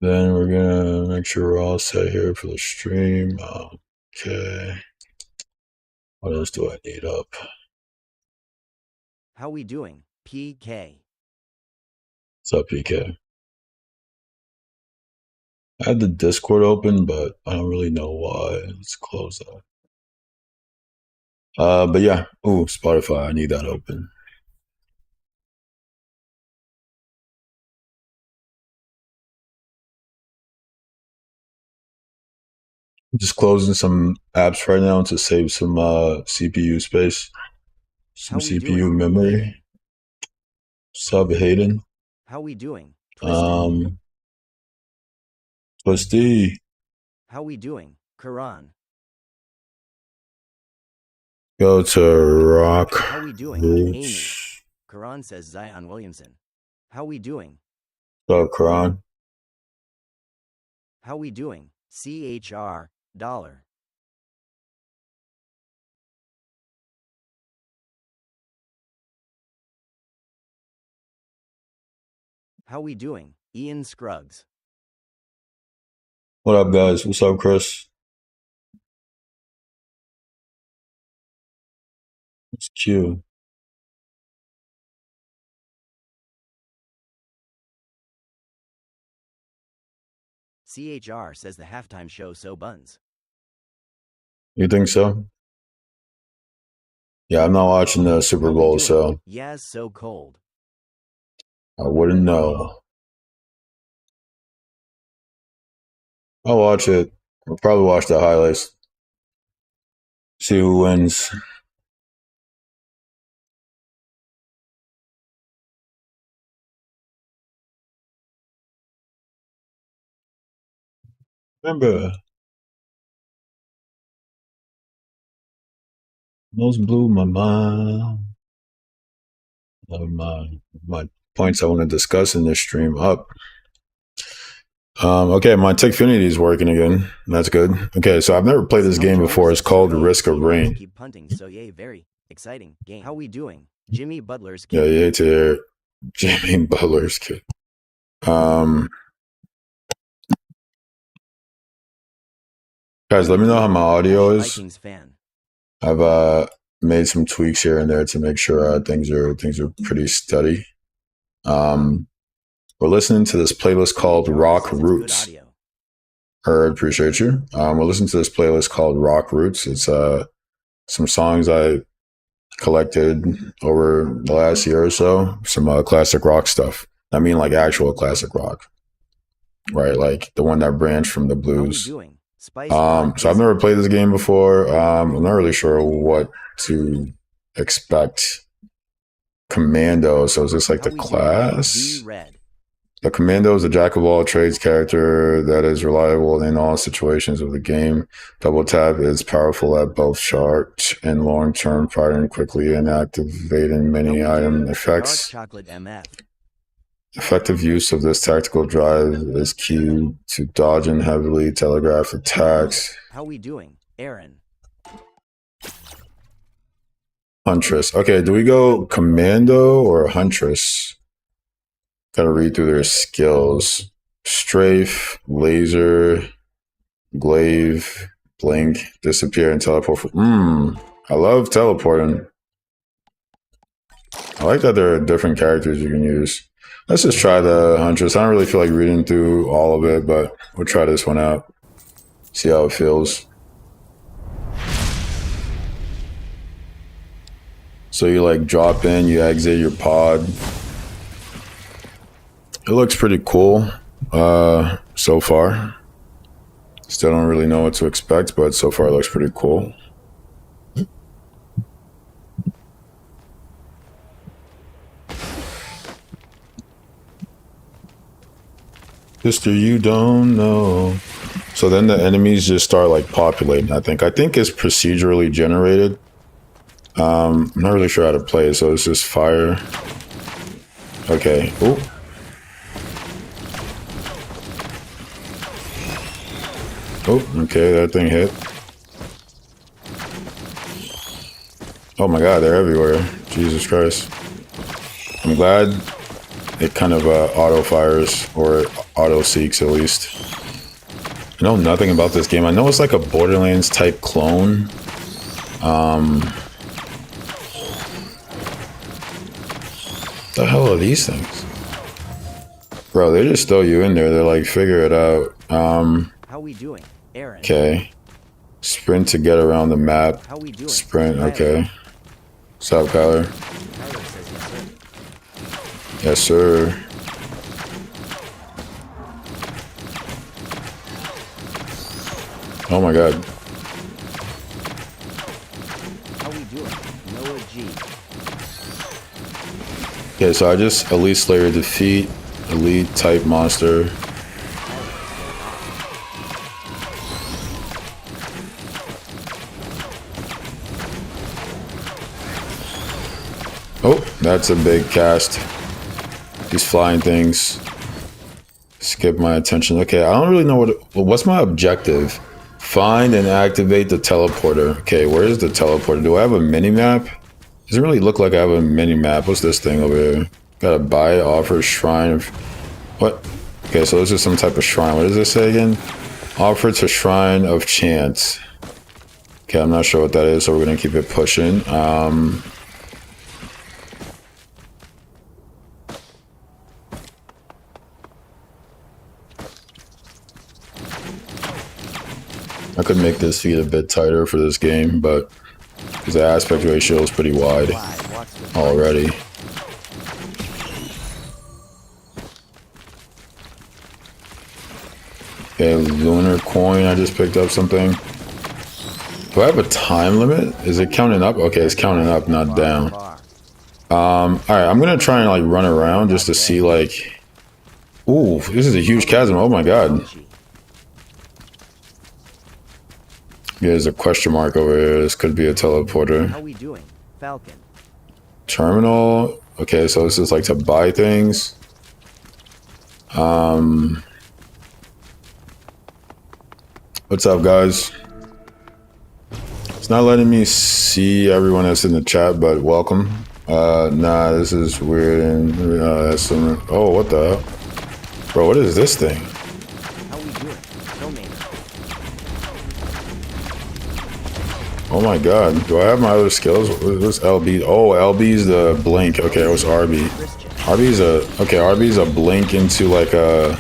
Then we're gonna make sure we're all set here for the stream. Okay. What else do I need up? How we doing, PK? What's up, PK? I had the Discord open, but I don't really know why. Let's close that. But yeah. Ooh, Spotify. I need that open. Just closing some apps right now to save some CPU space, some CPU memory. Sub Hayden. How we doing, Twisty? Twisty. How we doing, Quran? Go to Rock. How we doing, Roots. Amy? Quran says Zion Williamson. How we doing? Go Quran. How we doing, CHR dollar? How we doing, Ian Scruggs? What up, guys? What's up, Chris? It's Q. CHR says the halftime show so buns. You think so? Yeah, I'm not watching the Super Bowl, so yeah, so cold. I wouldn't know. I'll watch it. I'll probably watch the highlights. See who wins. Remember, those blew my mind. My points I want to discuss in this stream up. Okay, my Techfinity is working again. That's good. Okay, so I've never played this game before. It's called Risk of Rain. Keep punting, so yay, very exciting game. How we doing, Jimmy Butler's kid? Yeah, yay to hear Jimmy Butler's kid. Guys, let me know how my audio is. I've made some tweaks here and there to make sure things are pretty steady. We're listening to this playlist called Rock Roots. Heard, appreciate you. We're listening to this playlist called Rock Roots. It's some songs I collected over the last year or so. Some classic rock stuff. I mean, like actual classic rock, right? Like the one that branched from the blues. So I've never played this game before. I'm not really sure what to expect. Commando. So is this like the class? The Commando is a jack of all trades character that is reliable in all situations of the game. Double tap is powerful at both short and long term, firing quickly and activating many item effects. Effective use of this tactical drive is key to dodging heavily telegraphed attacks. How we doing, Aaron? Huntress. Okay, do we go Commando or Huntress? Gotta read through their skills. Strafe, laser, glaive, blink, disappear, and teleport. I love teleporting. I like that there are different characters you can use. Let's just try the Huntress. I don't really feel like reading through all of it, but we'll try this one out. See how it feels. So you like drop in, you exit your pod. It looks pretty cool so far. Still don't really know what to expect, but so far it looks pretty cool. Sister, you don't know. So then the enemies just start like populating, I think. I think it's procedurally generated. I'm not really sure how to play it, so it's just fire. Okay. Ooh. Oh, okay, that thing hit. Oh my god, they're everywhere. Jesus Christ. I'm glad it kind of auto fires, or auto seeks at least. I know nothing about this game. I know it's like a Borderlands type clone. The hell are these things? Bro, they just throw you in there. They're like, figure it out. How we doing, Aaron? Okay. Sprint to get around the map. How we doing? Sprint, okay. What's up, Kyler? Tyler says yes, sir. Yes, sir. Oh my god. How we doing, Noah G? Okay, so I just Elite Slayer defeat Elite type monster. Oh, that's a big cast. These flying things skip my attention. Okay, I don't really know what's my objective. Find and activate the teleporter. Okay, where is the teleporter? Do I have a mini map? Doesn't really look like I have a mini map. What's this thing over here? Gotta buy, offer, shrine of... What? Okay, so this is some type of shrine. What does this say again? Offer to shrine of chance. Okay, I'm not sure what that is, so we're gonna keep it pushing. I could make this feed a bit tighter for this game, but because the aspect ratio is pretty wide already. Okay, lunar coin, I just picked up something. Do I have a time limit? Is it counting up? Okay, it's counting up, not down. Alright, I'm gonna try and like run around just to see like... Ooh, this is a huge chasm, oh my god. There's a question mark over here. This could be a teleporter. How we doing, Falcon? Terminal. Okay, so this is like to buy things. What's up, guys? It's not letting me see everyone that's in the chat, but welcome. Nah, this is weird. And that's some... Oh, what the hell? Bro, what is this thing? How we doing, Domainer? Oh my god, do I have my other skills? What's LB? Oh, LB's the blink. Okay, what's RB? RB's a... Okay, RB's a blink into like a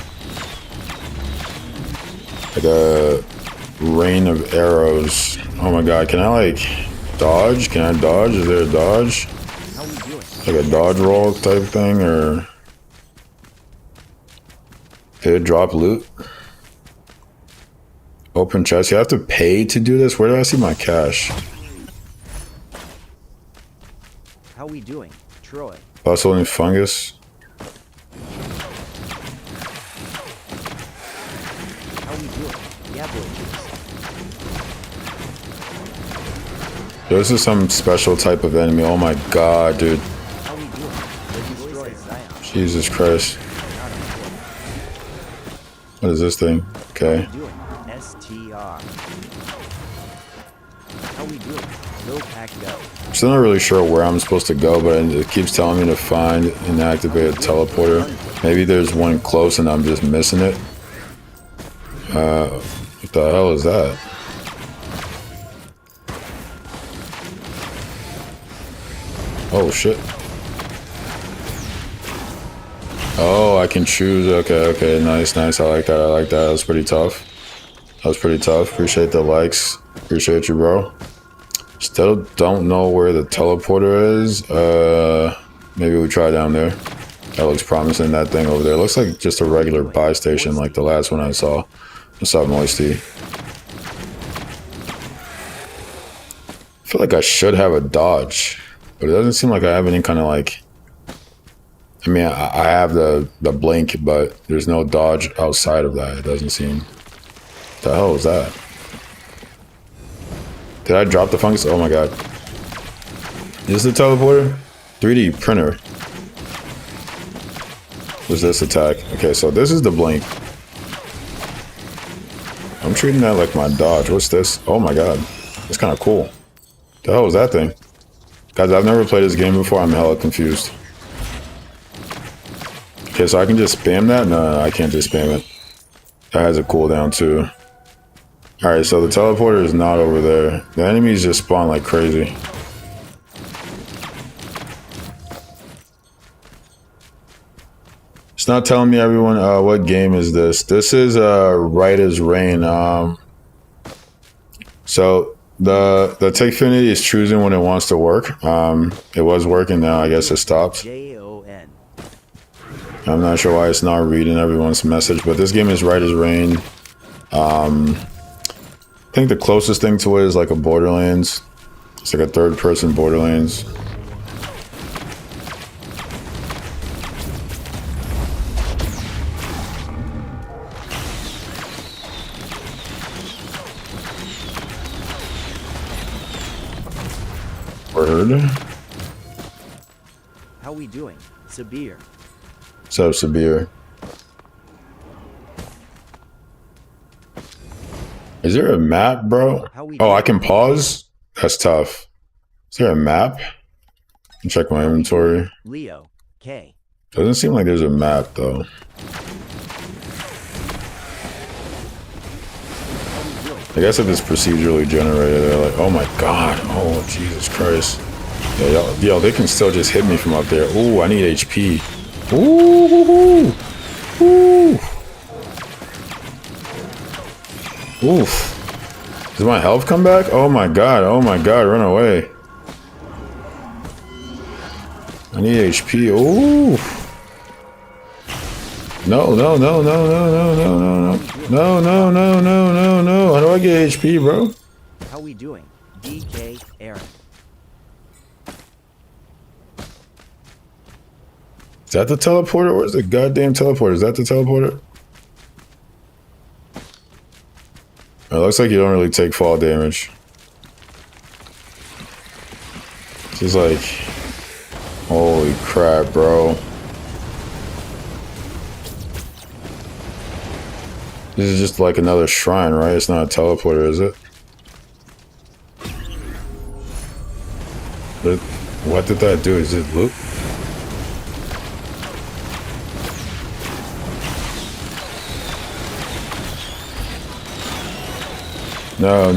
rain of arrows. Oh my god, can I like dodge? Can I dodge? Is there a dodge? How we doing? Like a dodge roll type thing, or... Did it drop loot? Open chest. You have to pay to do this? Where do I see my cash? How we doing, Troy? Bustle and fungus. How we doing, Yabloches? This is some special type of enemy. Oh my god, dude. How we doing? The destroy Zion. Jesus Christ. What is this thing? Okay. How we doing, STR? How we doing, Go Pack Go? I'm still not really sure where I'm supposed to go, but it keeps telling me to find and activate a teleporter. Maybe there's one close and I'm just missing it. What the hell is that? Oh shit. Oh, I can choose. Okay, nice. I like that. That was pretty tough. Appreciate the likes. Appreciate you, bro. Still don't know where the teleporter is. Maybe we try down there. That looks promising, that thing over there. Looks like just a regular buy station like the last one I saw. What's up, Moisty? I feel like I should have a dodge, but it doesn't seem like I have any kind of like... I mean, I have the blink, but there's no dodge outside of that. It doesn't seem... What the hell was that? Did I drop the fungus? Oh my god. Is the teleporter? 3D printer. What's this attack? Okay, so this is the blink. I'm treating that like my dodge. What's this? Oh my god. It's kind of cool. The hell was that thing? Guys, I've never played this game before. I'm hella confused. Okay, so I can just spam that? No, I can't just spam it. That has a cooldown too. Alright, so the teleporter is not over there. The enemies just spawn like crazy. It's not telling me, everyone, what game is this. This is Right as Rain. So the Techfinity is choosing when it wants to work. It was working now, I guess it stopped. Jon. I'm not sure why it's not reading everyone's message, but this game is Right as Rain. I think the closest thing to it is like a Borderlands. It's like a third-person Borderlands. Word. How we doing? Sabir. What's up, Sabir? Is there a map, bro? Oh, I can pause? That's tough. Is there a map? Check my inventory. Leo. K. Doesn't seem like there's a map, though. I guess if it's procedurally generated, they're like, oh my god, oh Jesus Christ. Yeah, yo, they can still just hit me from up there. Ooh, I need HP. Ooh, ooh. Oof. Does my health come back? Oh my god, run away. I need HP. Ooh. No. How do I get HP, bro? How we doing? DK Aaron. Is that the teleporter? Where's the goddamn teleporter? Is that the teleporter? It looks like you don't really take fall damage. It's like, holy crap, bro. This is just like another shrine, right? It's not a teleporter, is it? But what did that do? Is it loop? No.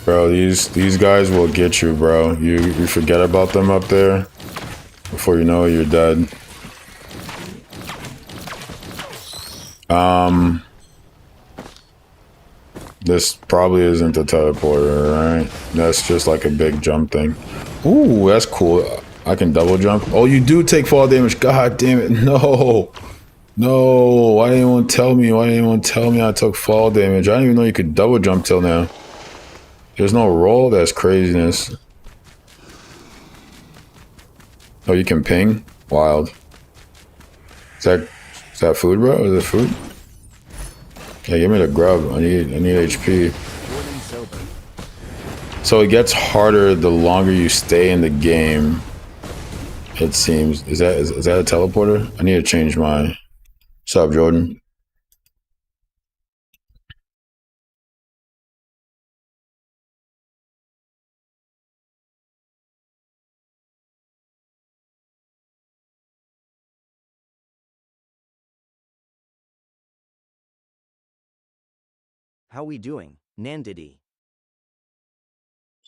Bro, these guys will get you, bro. You forget about them up there. Before you know it, you're dead. This probably isn't the teleporter, right? That's just like a big jump thing. Ooh, that's cool. I can double jump. Oh, you do take fall damage. God damn it. No. Why didn't anyone tell me I took fall damage? I didn't even know you could double jump till now. There's no roll? That's craziness. Oh, you can ping? Wild. Is that food, bro? Is it food? Yeah, give me the grub. I need HP. So it gets harder the longer you stay in the game. It seems. Is that a teleporter? I need to change my. What's up, Jordan? How we doing? Nandidi.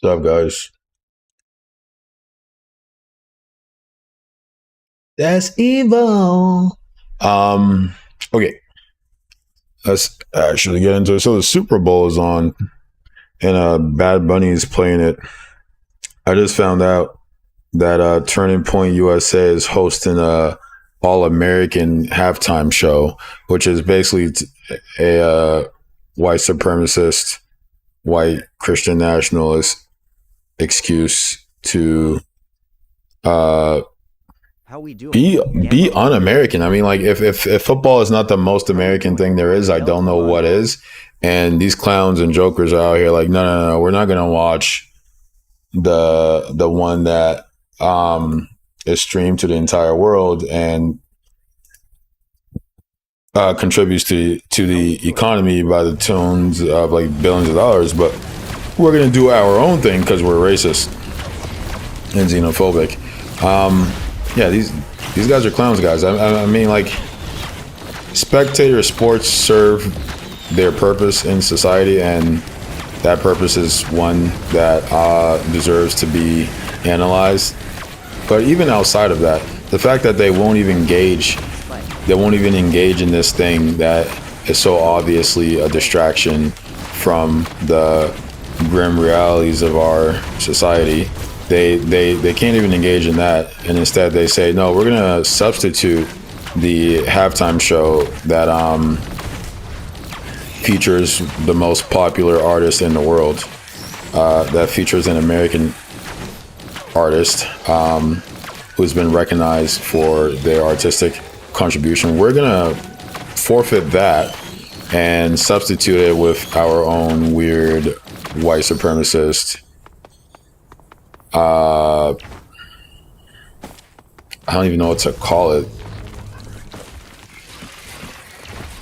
What's up, guys? That's evil. Okay. Let's actually get into it. So the Super Bowl is on, and Bad Bunny is playing it. I just found out that Turning Point USA is hosting a All-American halftime show, which is basically a white supremacist, white Christian nationalist excuse to How we doing? be un-American. I mean, like if football is not the most American thing there is, I don't know what is. And these clowns and jokers are out here like, no, we're not gonna watch the one that is streamed to the entire world, and contributes to the economy by the tunes of like billions of dollars, but we're gonna do our own thing because we're racist and xenophobic. Yeah, these guys are clowns, guys. I mean, like, spectator sports serve their purpose in society, and that purpose is one that deserves to be analyzed. But even outside of that, the fact that they won't even engage in this thing that is so obviously a distraction from the grim realities of our society, they can't even engage in that, and instead they say, no, we're gonna substitute the halftime show that features the most popular artist in the world, that features an American artist who's been recognized for their artistic contribution. We're gonna forfeit that and substitute it with our own weird white supremacist, I don't even know what to call it,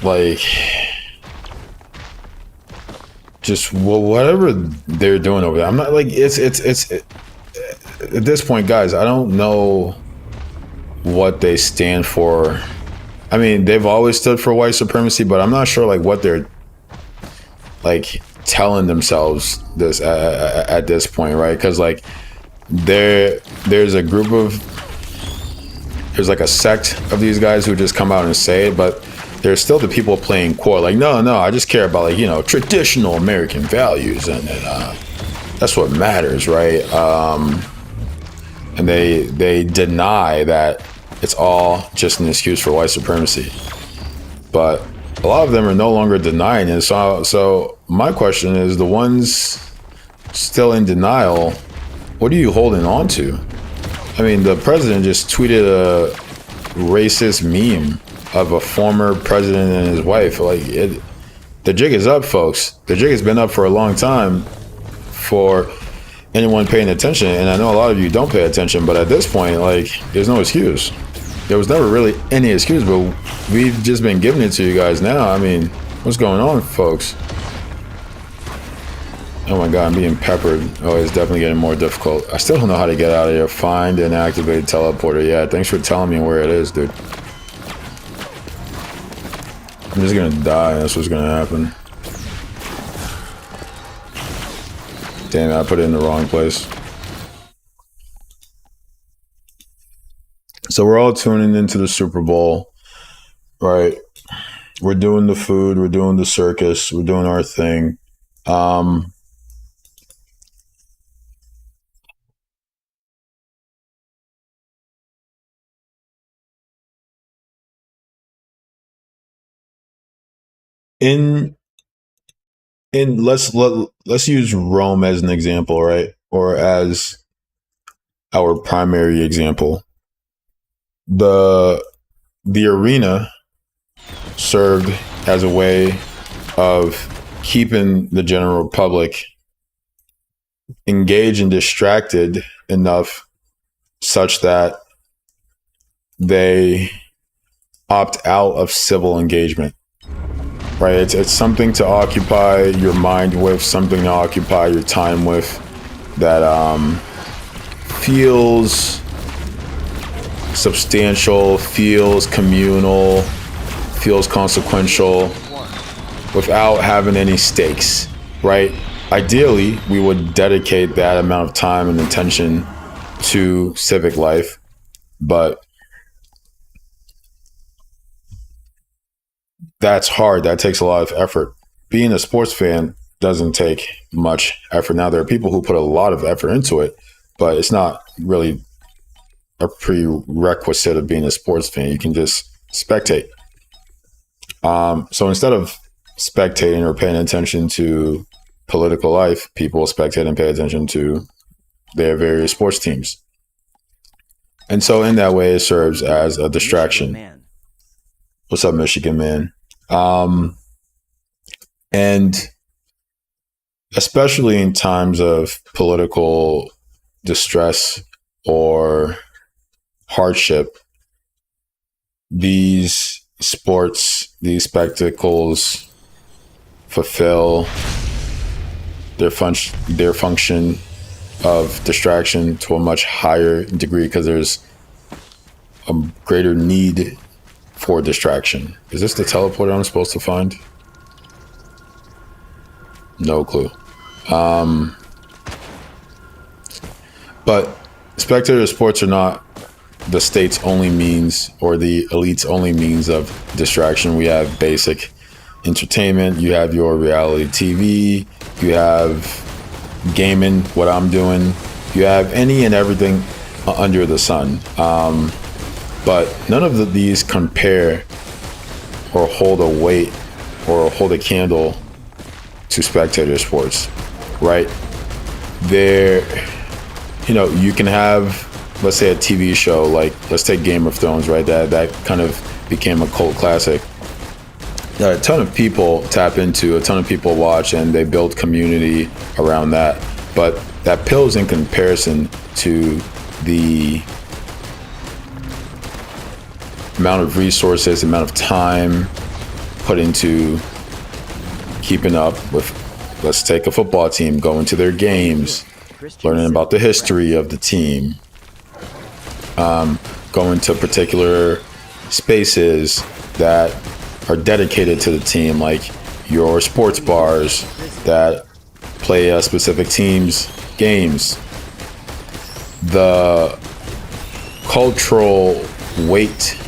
like, just whatever they're doing over there. I'm not like, it's at this point, guys, I don't know what they stand for. I mean, they've always stood for white supremacy, but I'm not sure like what they're like telling themselves this at this point, right? Because like there's like a sect of these guys who just come out and say it, but there's still the people playing core, like, no, I just care about, like, you know, traditional American values, and that's what matters, right? And they deny that it's all just an excuse for white supremacy. But a lot of them are no longer denying it. So my question is, the ones still in denial, what are you holding on to? I mean, the president just tweeted a racist meme of a former president and his wife. Like, the jig is up, folks. The jig has been up for a long time for anyone paying attention, and I know a lot of you don't pay attention, but at this point, like, there's no excuse. There was never really any excuse, but we've just been giving it to you guys now. I mean, what's going on, folks? Oh my god, I'm being peppered. Oh, it's definitely getting more difficult. I still don't know how to get out of here. Find and activate teleporter. Yeah, thanks for telling me where it is, dude. I'm just gonna die. That's what's gonna happen. Damn it, I put it in the wrong place. So we're all tuning into the Super Bowl, right? We're doing the food, we're doing the circus, we're doing our thing. In let's use Rome as an example, right? Or as our primary example. The arena served as a way of keeping the general public engaged and distracted enough such that they opt out of civil engagement, right? It's something to occupy your mind with, something to occupy your time with, that feels substantial, feels communal, feels consequential, without having any stakes, right? Ideally, we would dedicate that amount of time and attention to civic life, but that's hard. That takes a lot of effort. Being a sports fan doesn't take much effort. Now, there are people who put a lot of effort into it, but it's not really a prerequisite of being a sports fan. You can just spectate. So instead of spectating or paying attention to political life, people spectate and pay attention to their various sports teams. And so in that way, it serves as a distraction. What's up, Michigan man? And especially in times of political distress or hardship, these sports, these spectacles fulfill their function of distraction to a much higher degree because there's a greater need for distraction. Is this the teleporter I'm supposed to find? No clue. But spectator sports are not the state's only means or the elite's only means of distraction. We have basic entertainment. You have your reality TV. You have gaming, what I'm doing. You have any and everything under the sun. But none of these compare or hold a weight or hold a candle to spectator sports, right? You can have, let's say, a TV show, like let's take Game of Thrones, right? That kind of became a cult classic that a ton of people tap into, a ton of people watch, and they build community around that. But that pales in comparison to the amount of resources, amount of time put into keeping up with, let's take a football team, going to their games, learning about the history of the team, going to particular spaces that are dedicated to the team, like your sports bars that play a specific team's games. The cultural weight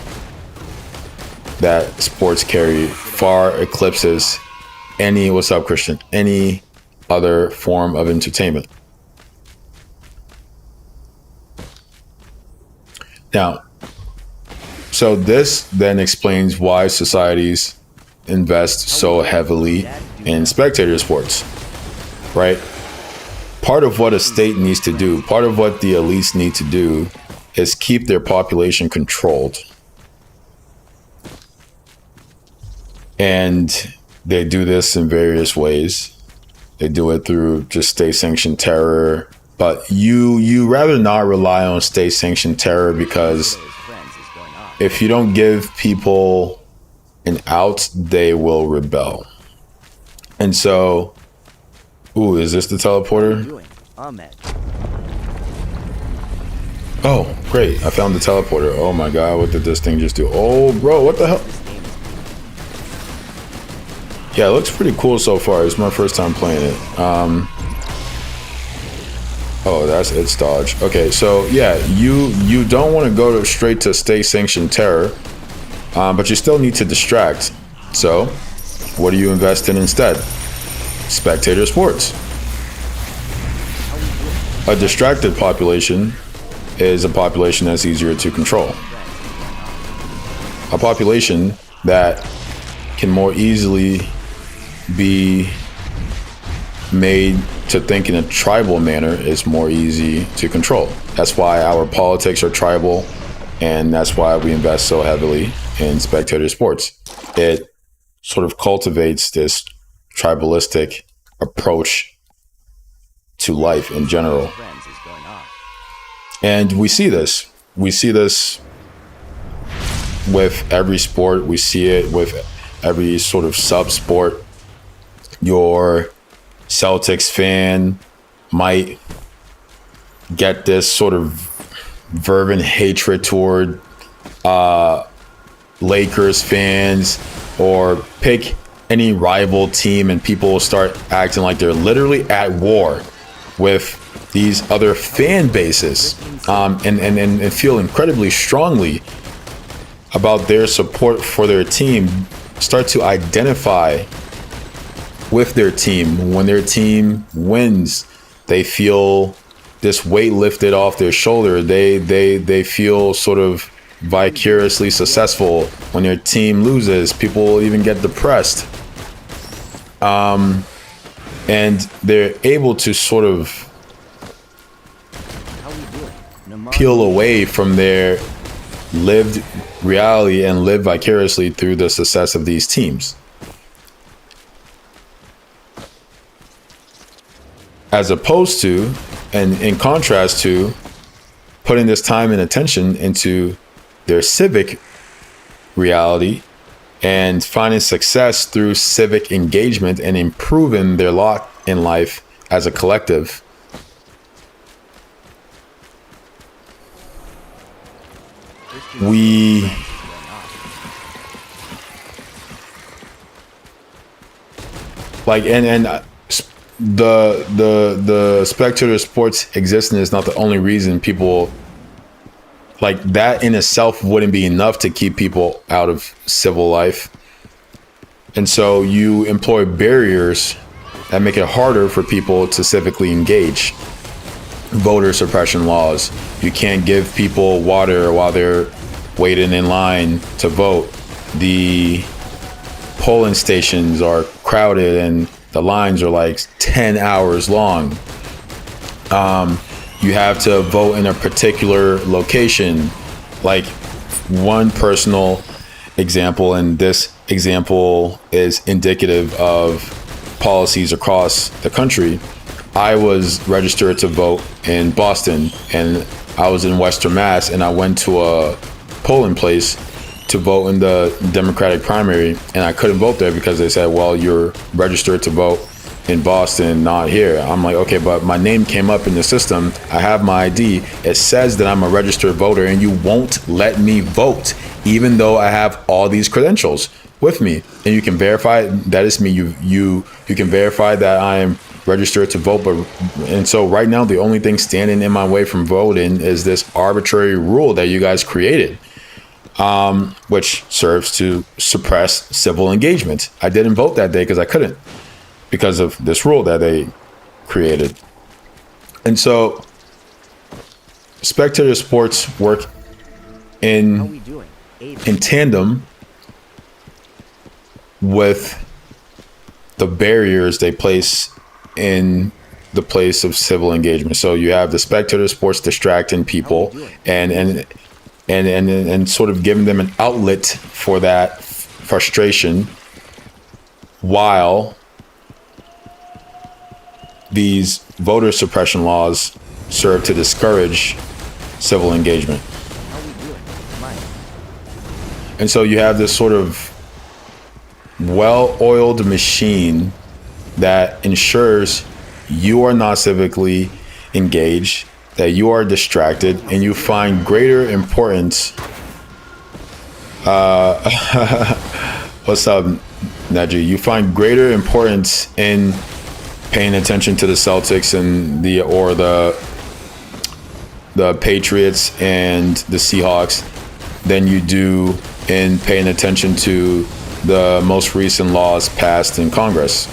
that sports carry far eclipses any, what's up, Christian, any other form of entertainment. Now, so this then explains why societies invest so heavily in spectator sports, right? Part of what a state needs to do, part of what the elites need to do is keep their population controlled. And they do this in various ways. They do it through just state-sanctioned terror. But you rather not rely on state-sanctioned terror because if you don't give people an out, they will rebel. And so, ooh, is this the teleporter? Oh, great. I found the teleporter. Oh my God, what did this thing just do? Oh, bro, what the hell? Yeah, it looks pretty cool so far. It's my first time playing it. Oh, that's its dodge. Okay, so yeah, you don't want to go straight to state-sanctioned terror, but you still need to distract. So, what do you invest in instead? Spectator sports. A distracted population is a population that's easier to control. A population that can more easily be made to think in a tribal manner is more easy to control. That's why our politics are tribal, and that's why we invest so heavily in spectator sports. It sort of cultivates this tribalistic approach to life in general. And we see this. We see this with every sport. We see it with every sort of sub-sport. Your Celtics fan might get this sort of fervent hatred toward Lakers fans, or pick any rival team and people will start acting like they're literally at war with these other fan bases, and feel incredibly strongly about their support for their team, start to identify with their team. When their team wins, they feel this weight lifted off their shoulder. They feel sort of vicariously successful. When their team loses, people will even get depressed. And they're able to sort of peel away from their lived reality and live vicariously through the success of these teams. As opposed to, and in contrast to, putting this time and attention into their civic reality and finding success through civic engagement and improving their lot in life as a collective. We like the Spectator sports existence is not the only reason people like that in itself wouldn't be enough to keep people out of civil life. And so you employ barriers that make it harder for people to civically engage. Voter suppression laws. You can't give people water while they're waiting in line to vote. The polling stations are crowded and the lines are like 10 hours long. You have to vote in a particular location. Like one personal example, and this example is indicative of policies across the country. I was registered to vote in Boston, and I was in Western Mass, and I went to a polling place to vote in the Democratic primary, and I couldn't vote there because they said, well, you're registered to vote in Boston, not here. I'm like, okay, but my name came up in the system. I have my ID. It says that I'm a registered voter, and you won't let me vote, even though I have all these credentials with me. And you can verify that it's me. You can verify that I am registered to vote. And so right now, the only thing standing in my way from voting is this arbitrary rule that you guys created, which serves to suppress civil engagement. I didn't vote that day because I couldn't, because of this rule that they created. And so Spectator sports work in tandem with the barriers they place in the place of civil engagement. So you have the Spectator sports distracting people and sort of giving them an outlet for that frustration, while these voter suppression laws serve to discourage civil engagement. And so you have this sort of well-oiled machine that ensures you are not civically engaged, that you are distracted, and you find greater importance. What's up, Neji? You find greater importance in paying attention to the Celtics and the Patriots and the Seahawks than you do in paying attention to the most recent laws passed in Congress,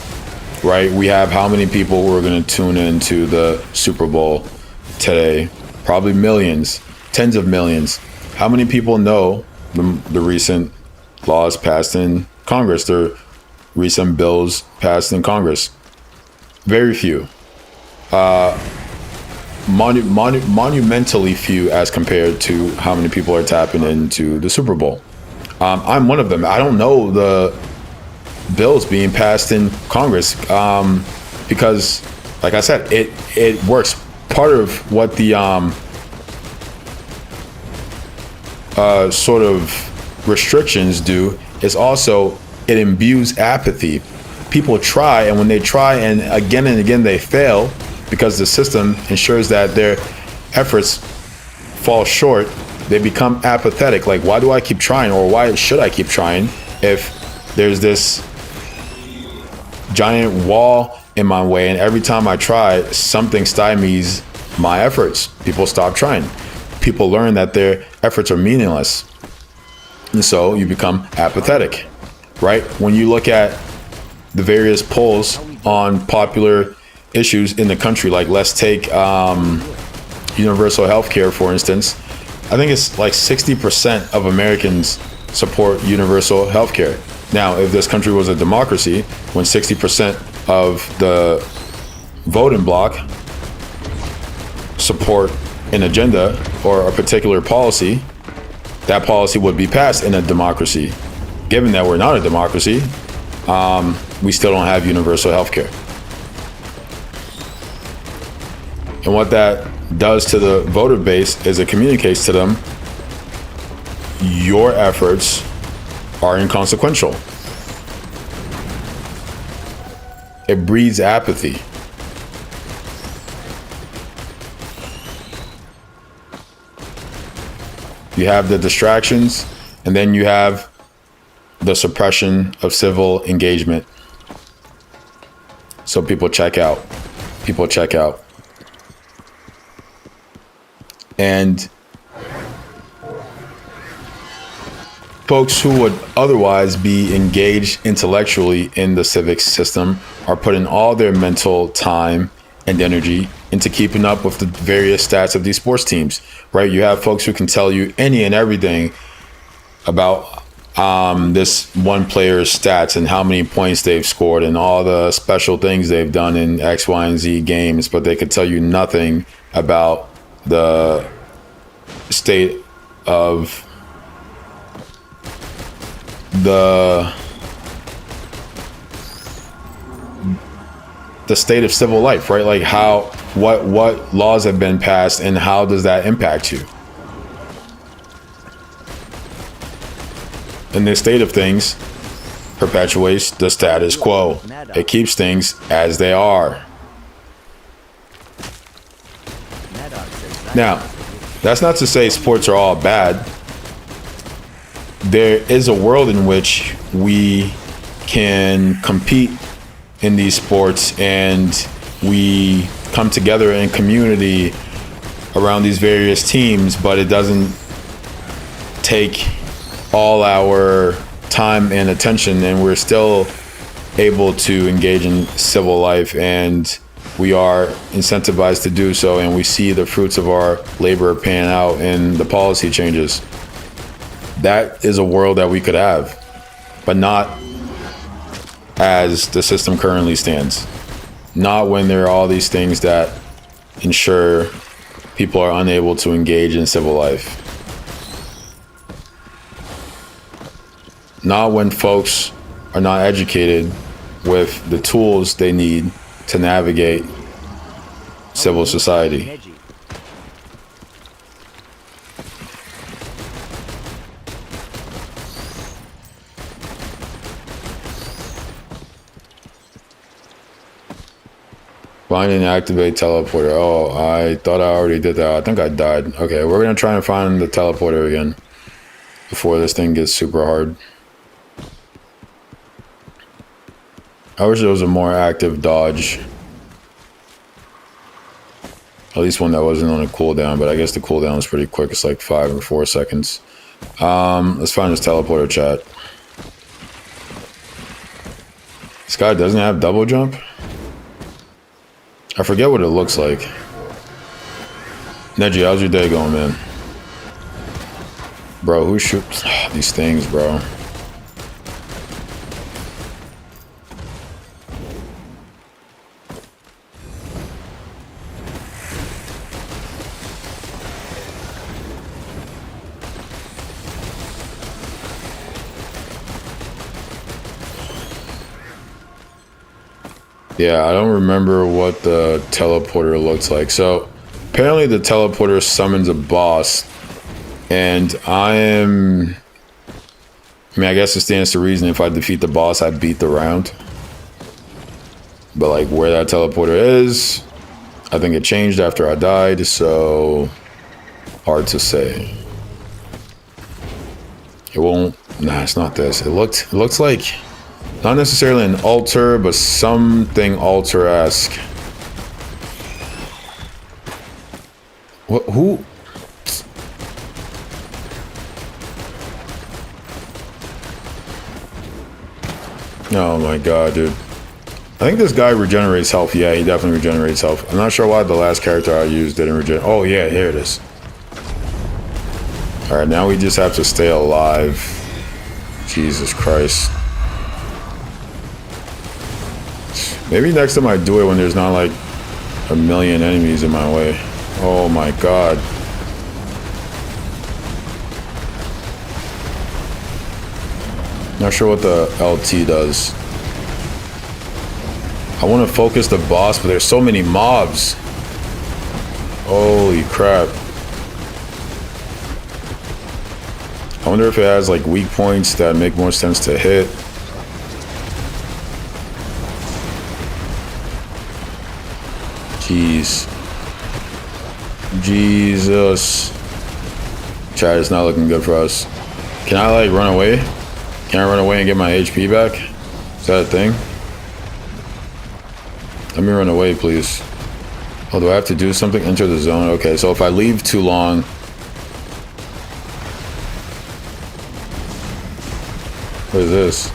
right? We have how many people who are going to tune into the Super Bowl today? Probably millions, tens of millions. How many people know the recent laws passed in Congress, the recent bills passed in Congress? Very few. Monumentally few as compared to how many people are tapping into the Super Bowl. I'm one of them. I don't know the bills being passed in Congress because, like I said, it works. Part of what the sort of restrictions do is also it imbues apathy. People try, and when they try and again they fail because the system ensures that their efforts fall short, they become apathetic. Like, why do I keep trying, or why should I keep trying if there's this giant wall in my way, and every time I try, something stymies my efforts? People stop trying. People learn that their efforts are meaningless, and so you become apathetic, right? When you look at the various polls on popular issues in the country, like let's take universal health care, for instance. I think it's like 60% of Americans support universal health care. Now, if this country was a democracy, when 60% of the voting bloc support an agenda or a particular policy, that policy would be passed in a democracy. Given that we're not a democracy, we still don't have universal health care. And what that does to the voter base is it communicates to them your efforts are inconsequential. It breeds apathy. You have the distractions, and then you have the suppression of civil engagement. So people check out. People check out. And folks who would otherwise be engaged intellectually in the civic system are putting all their mental time and energy into keeping up with the various stats of these sports teams, right? You have folks who can tell you any and everything about this one player's stats and how many points they've scored and all the special things they've done in X, Y, and Z games, but they could tell you nothing about the state of the state of civil life, right? Like what laws have been passed and how does that impact you? And this state of things perpetuates the status quo. It keeps things as they are. Now, that's not to say sports are all bad. There is a world in which we can compete in these sports and we come together in community around these various teams, but it doesn't take all our time and attention, and we're still able to engage in civil life, and we are incentivized to do so, and we see the fruits of our labor pan out in the policy changes. That is a world that we could have, but not as the system currently stands. Not when there are all these things that ensure people are unable to engage in civil life. Not when folks are not educated with the tools they need to navigate civil society. Find and activate teleporter. Oh, I thought I already did that. I think I died. Okay, we're gonna try and find the teleporter again before this thing gets super hard. I wish there was a more active dodge. At least one that wasn't on a cooldown, but I guess the cooldown is pretty quick. It's like 5 or 4 seconds. Let's find this teleporter, chat. This guy doesn't have double jump? I forget what it looks like. Neji, how's your day going, man? Bro, who shoots these things, bro? Yeah, I don't remember what the teleporter looks like. So apparently the teleporter summons a boss, and I guess it stands to reason if I defeat the boss, I beat the round. But like where that teleporter is, I think it changed after I died, so hard to say. It won't, nah, it's not this. It looks like not necessarily an altar, but something altar-esque. What? Who? Oh my god, dude. I think this guy regenerates health. Yeah, he definitely regenerates health. I'm not sure why the last character I used didn't regenerate. Oh yeah, here it is. Alright, now we just have to stay alive. Jesus Christ. Maybe next time I do it when there's not like a million enemies in my way. Oh my god. Not sure what the LT does. I want to focus the boss, but there's so many mobs. Holy crap. I wonder if it has like weak points that make more sense to hit. Jeez. Jesus. Chat is not looking good for us. Can I like run away? Can I run away and get my HP back? Is that a thing? Let me run away, please. Oh, do I have to do something? Enter the zone. Okay, so if I leave too long... What is this?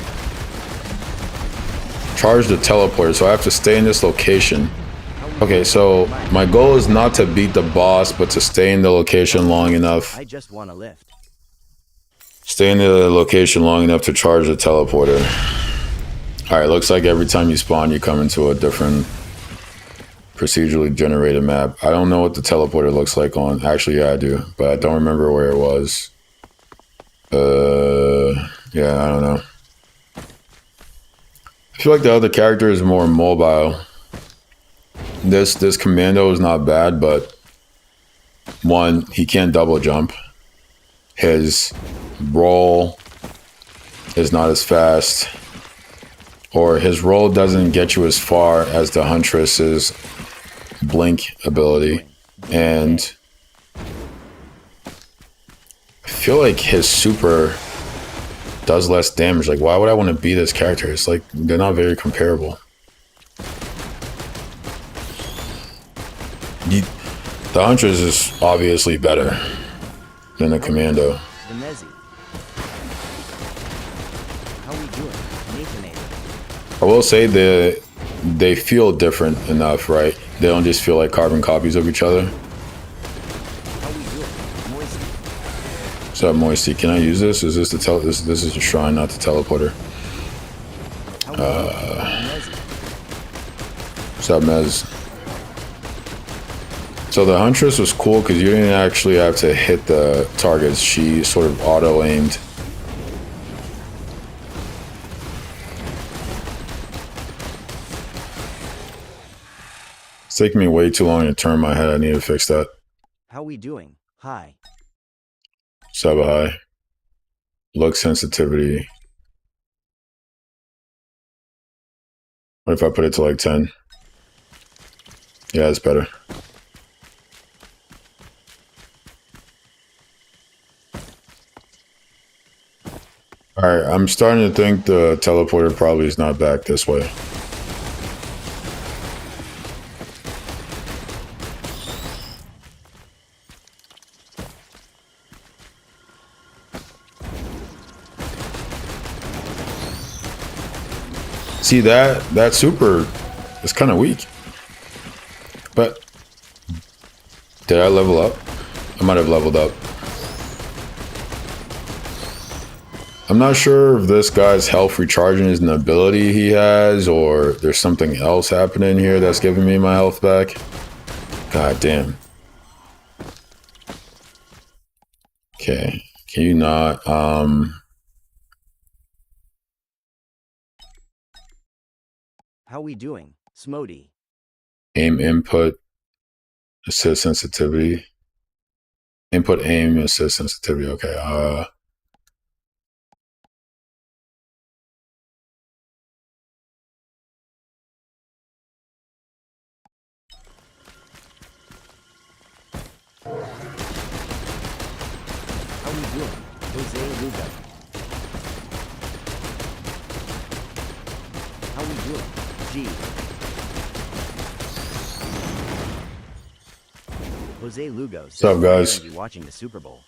Charge the teleporter, so I have to stay in this location. Okay, so my goal is not to beat the boss, but to stay in the location long enough. I just want to lift. Stay in the location long enough to charge the teleporter. Alright, looks like every time you spawn, you come into a different procedurally generated map. I don't know what the teleporter looks like on... Actually, yeah, I do. But I don't remember where it was. Yeah, I don't know. I feel like the other character is more mobile. This commando is not bad, but... One, he can't double jump. His roll is not as fast. Or his roll doesn't get you as far as the Huntress's blink ability. And I feel like his super does less damage. Like, why would I want to be this character? It's like, they're not very comparable. The Huntress is obviously better than the Commando. I will say that they feel different enough, right? They don't just feel like carbon copies of each other. What's up, Moisty? Can I use this? Is this the this is a shrine, not the teleporter? What's up, Mez? So the Huntress was cool because you didn't actually have to hit the targets. She sort of auto-aimed. It's taking me way too long to turn my head. I need to fix that. How we doing? Hi. Sub high. Look sensitivity. What if I put it to like 10? Yeah, it's better. Alright, I'm starting to think the teleporter probably is not back this way. See, that super is kind of weak. But did I level up? I might have leveled up. I'm not sure if this guy's health recharging is an ability he has, or there's something else happening here that's giving me my health back. God damn. Okay, can you not, How we doing? Smody. aim input, assist sensitivity. Input aim, assist sensitivity, okay, How we doing? Jose Lugo. How we doing? G. Jose Lugo. What's up, guys? Watching the Super Bowl.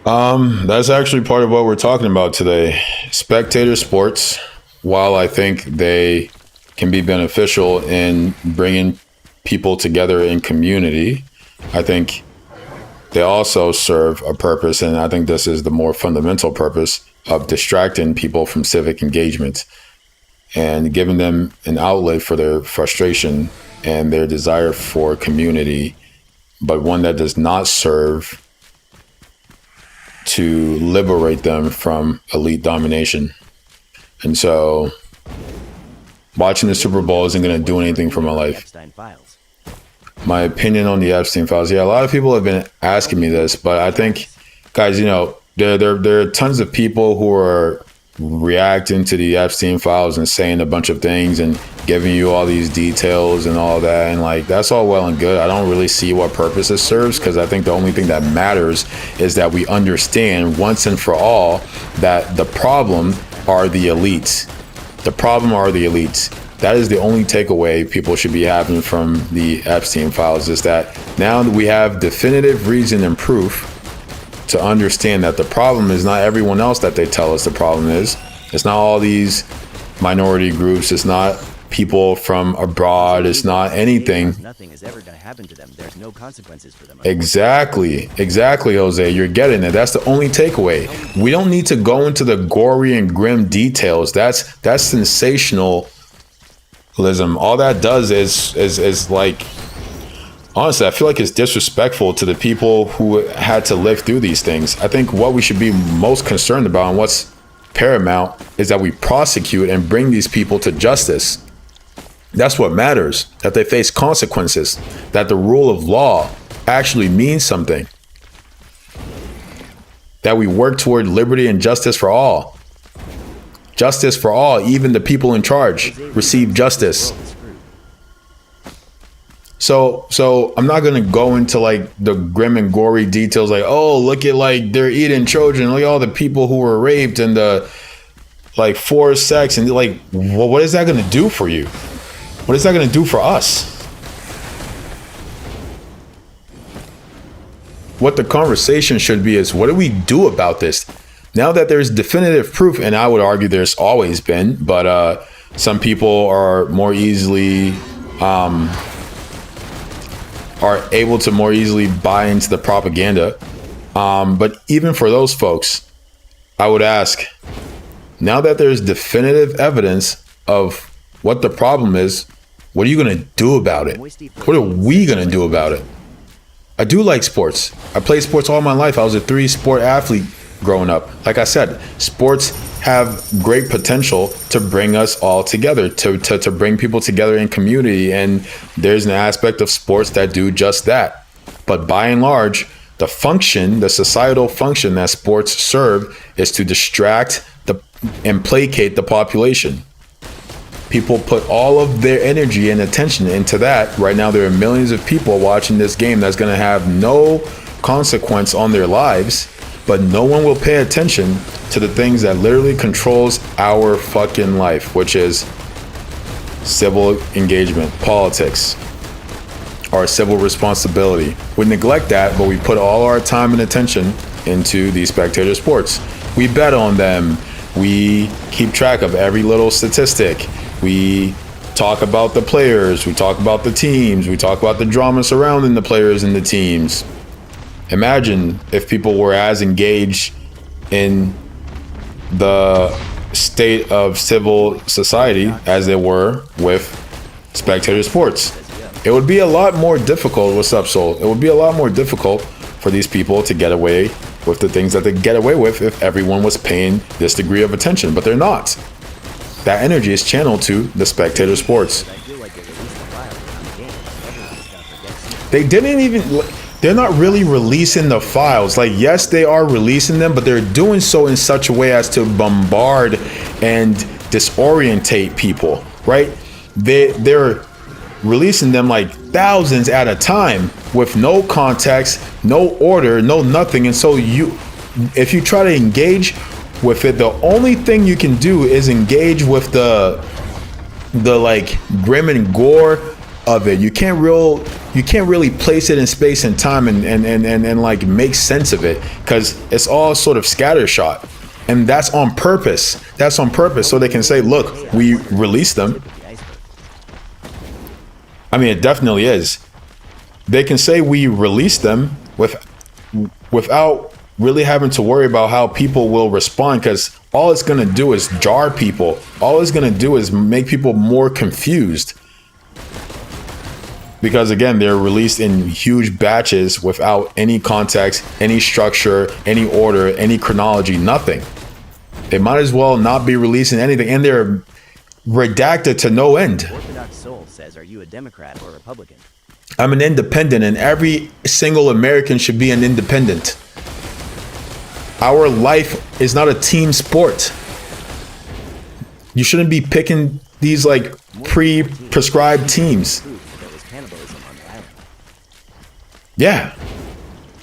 That's actually part of what we're talking about today. Spectator sports, while I think they can be beneficial in bringing people together in community, I think they also serve a purpose, and I think this is the more fundamental purpose of distracting people from civic engagement and giving them an outlet for their frustration and their desire for community, but one that does not serve to liberate them from elite domination. And so watching the Super Bowl isn't going to do anything for my life. My opinion on the Epstein files. Yeah, a lot of people have been asking me this, but I think guys, you know, there are tons of people who are reacting to the Epstein files and saying a bunch of things and giving you all these details and all that. And like, that's all well and good. I don't really see what purpose it serves, because I think the only thing that matters is that we understand once and for all that the problem are the elites. The problem are the elites. That is the only takeaway people should be having from the Epstein files, is that now that we have definitive reason and proof to understand that the problem is not everyone else that they tell us the problem is. It's not all these minority groups. It's not people from abroad. It's not anything. Nothing is ever going to happen to them. There's no consequences for them. Exactly, Jose. You're getting it. That's the only takeaway. We don't need to go into the gory and grim details. That's sensationalism. All that does is like, honestly, I feel like it's disrespectful to the people who had to live through these things. I think what we should be most concerned about and what's paramount is that we prosecute and bring these people to justice. That's what matters, that they face consequences, that the rule of law actually means something, that we work toward liberty and justice for all. Justice for all, even the people in charge receive justice. So I'm not going to go into like the grim and gory details, like, oh, look at like they're eating children, look at all the people who were raped and the like forced sex, and like, well, what is that going to do for you? What is that going to do for us? What the conversation should be is, what do we do about this? Now that there's definitive proof, and I would argue there's always been, but some people are more easily are able to more easily buy into the propaganda. But even for those folks, I would ask, now that there's definitive evidence of what the problem is, what are you going to do about it? What are we going to do about it? I do like sports. I played sports all my life. I was a 3-sport athlete growing up. Like I said, sports have great potential to bring us all together, to bring people together in community. And there's an aspect of sports that do just that. But by and large, the function, the societal function that sports serve is to distract and placate the population. People put all of their energy and attention into that. Right now, there are millions of people watching this game that's going to have no consequence on their lives, but no one will pay attention to the things that literally controls our fucking life, which is civil engagement, politics, our civil responsibility. We neglect that, but we put all our time and attention into these spectator sports. We bet on them. We keep track of every little statistic. We talk about the players. We talk about the teams. We talk about the drama surrounding the players and the teams. Imagine if people were as engaged in the state of civil society as they were with spectator sports. It would be a lot more difficult. What's up, Soul? It would be a lot more difficult for these people to get away with the things that they get away with if everyone was paying this degree of attention, but they're not. That energy is channeled to the spectator sports. They didn't even... They're not really releasing the files. Like, yes, they are releasing them, but they're doing so in such a way as to bombard and disorientate people, right? They're releasing them like thousands at a time with no context, no order, no nothing. And so if you try to engage with it, the only thing you can do is engage with the like grim and gore of it. You can't really place it in space and time and like make sense of it, because it's all sort of scattershot, and that's on purpose. That's on purpose, so they can say, look, we released them. I mean, it definitely is. They can say we released them without really having to worry about how people will respond, because all it's going to do is jar people. All it's going to do is make people more confused. Because again, they're released in huge batches without any context, any structure, any order, any chronology, nothing. They might as well not be releasing anything, and they're redacted to no end. Orthodox Soul says, are you a Democrat or Republican? I'm an independent, and every single American should be an independent. Our life is not a team sport. You shouldn't be picking these like pre-prescribed teams. There was cannibalism on the island. Yeah.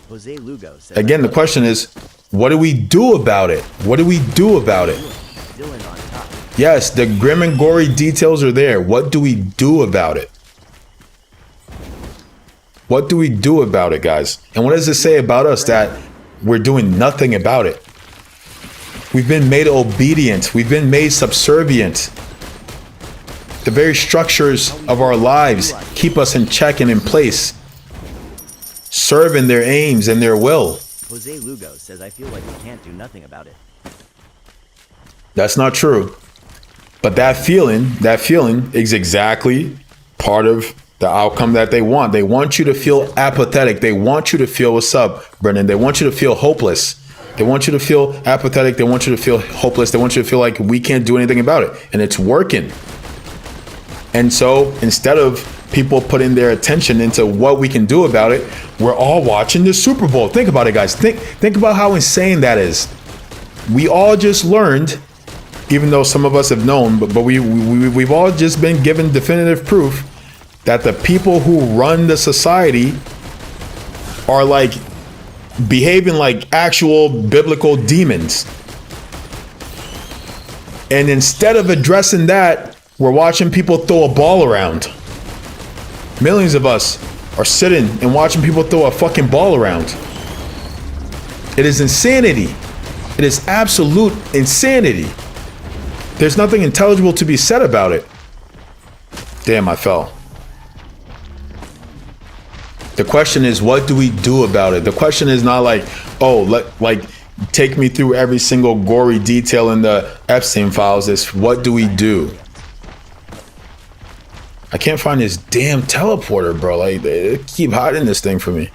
Jose Lugo says, Again, the question is, what do we do about it? What do we do about it? Dylan on top. Yes, the grim and gory details are there. What do we do about it? What do we do about it, guys? And what does it say about us that we're doing nothing about it? We've been made obedient. We've been made subservient. The very structures of our lives keep us in check and in place, serving their aims and their will. Jose Lugo says, I feel like we can't do nothing about it. That's not true. But that feeling is exactly part of the outcome that they want. They want you to feel apathetic. They want you to feel, what's up, Brennan? They want you to feel hopeless. They want you to feel apathetic. They want you to feel hopeless. They want you to feel like we can't do anything about it. And it's working. And so instead of people putting their attention into what we can do about it, we're all watching the Super Bowl. Think about it, guys. Think about how insane that is. We all just learned, even though some of us have known, but we've all just been given definitive proof that the people who run the society are like behaving like actual biblical demons. And instead of addressing that, we're watching people throw a ball around. Millions of us are sitting and watching people throw a fucking ball around. It is insanity. It is absolute insanity. There's nothing intelligible to be said about it. Damn, I fell. The question is, what do we do about it? The question is not like, oh, take me through every single gory detail in the Epstein files. It's what do we do? I can't find this damn teleporter, bro. Like, they keep hiding this thing for me.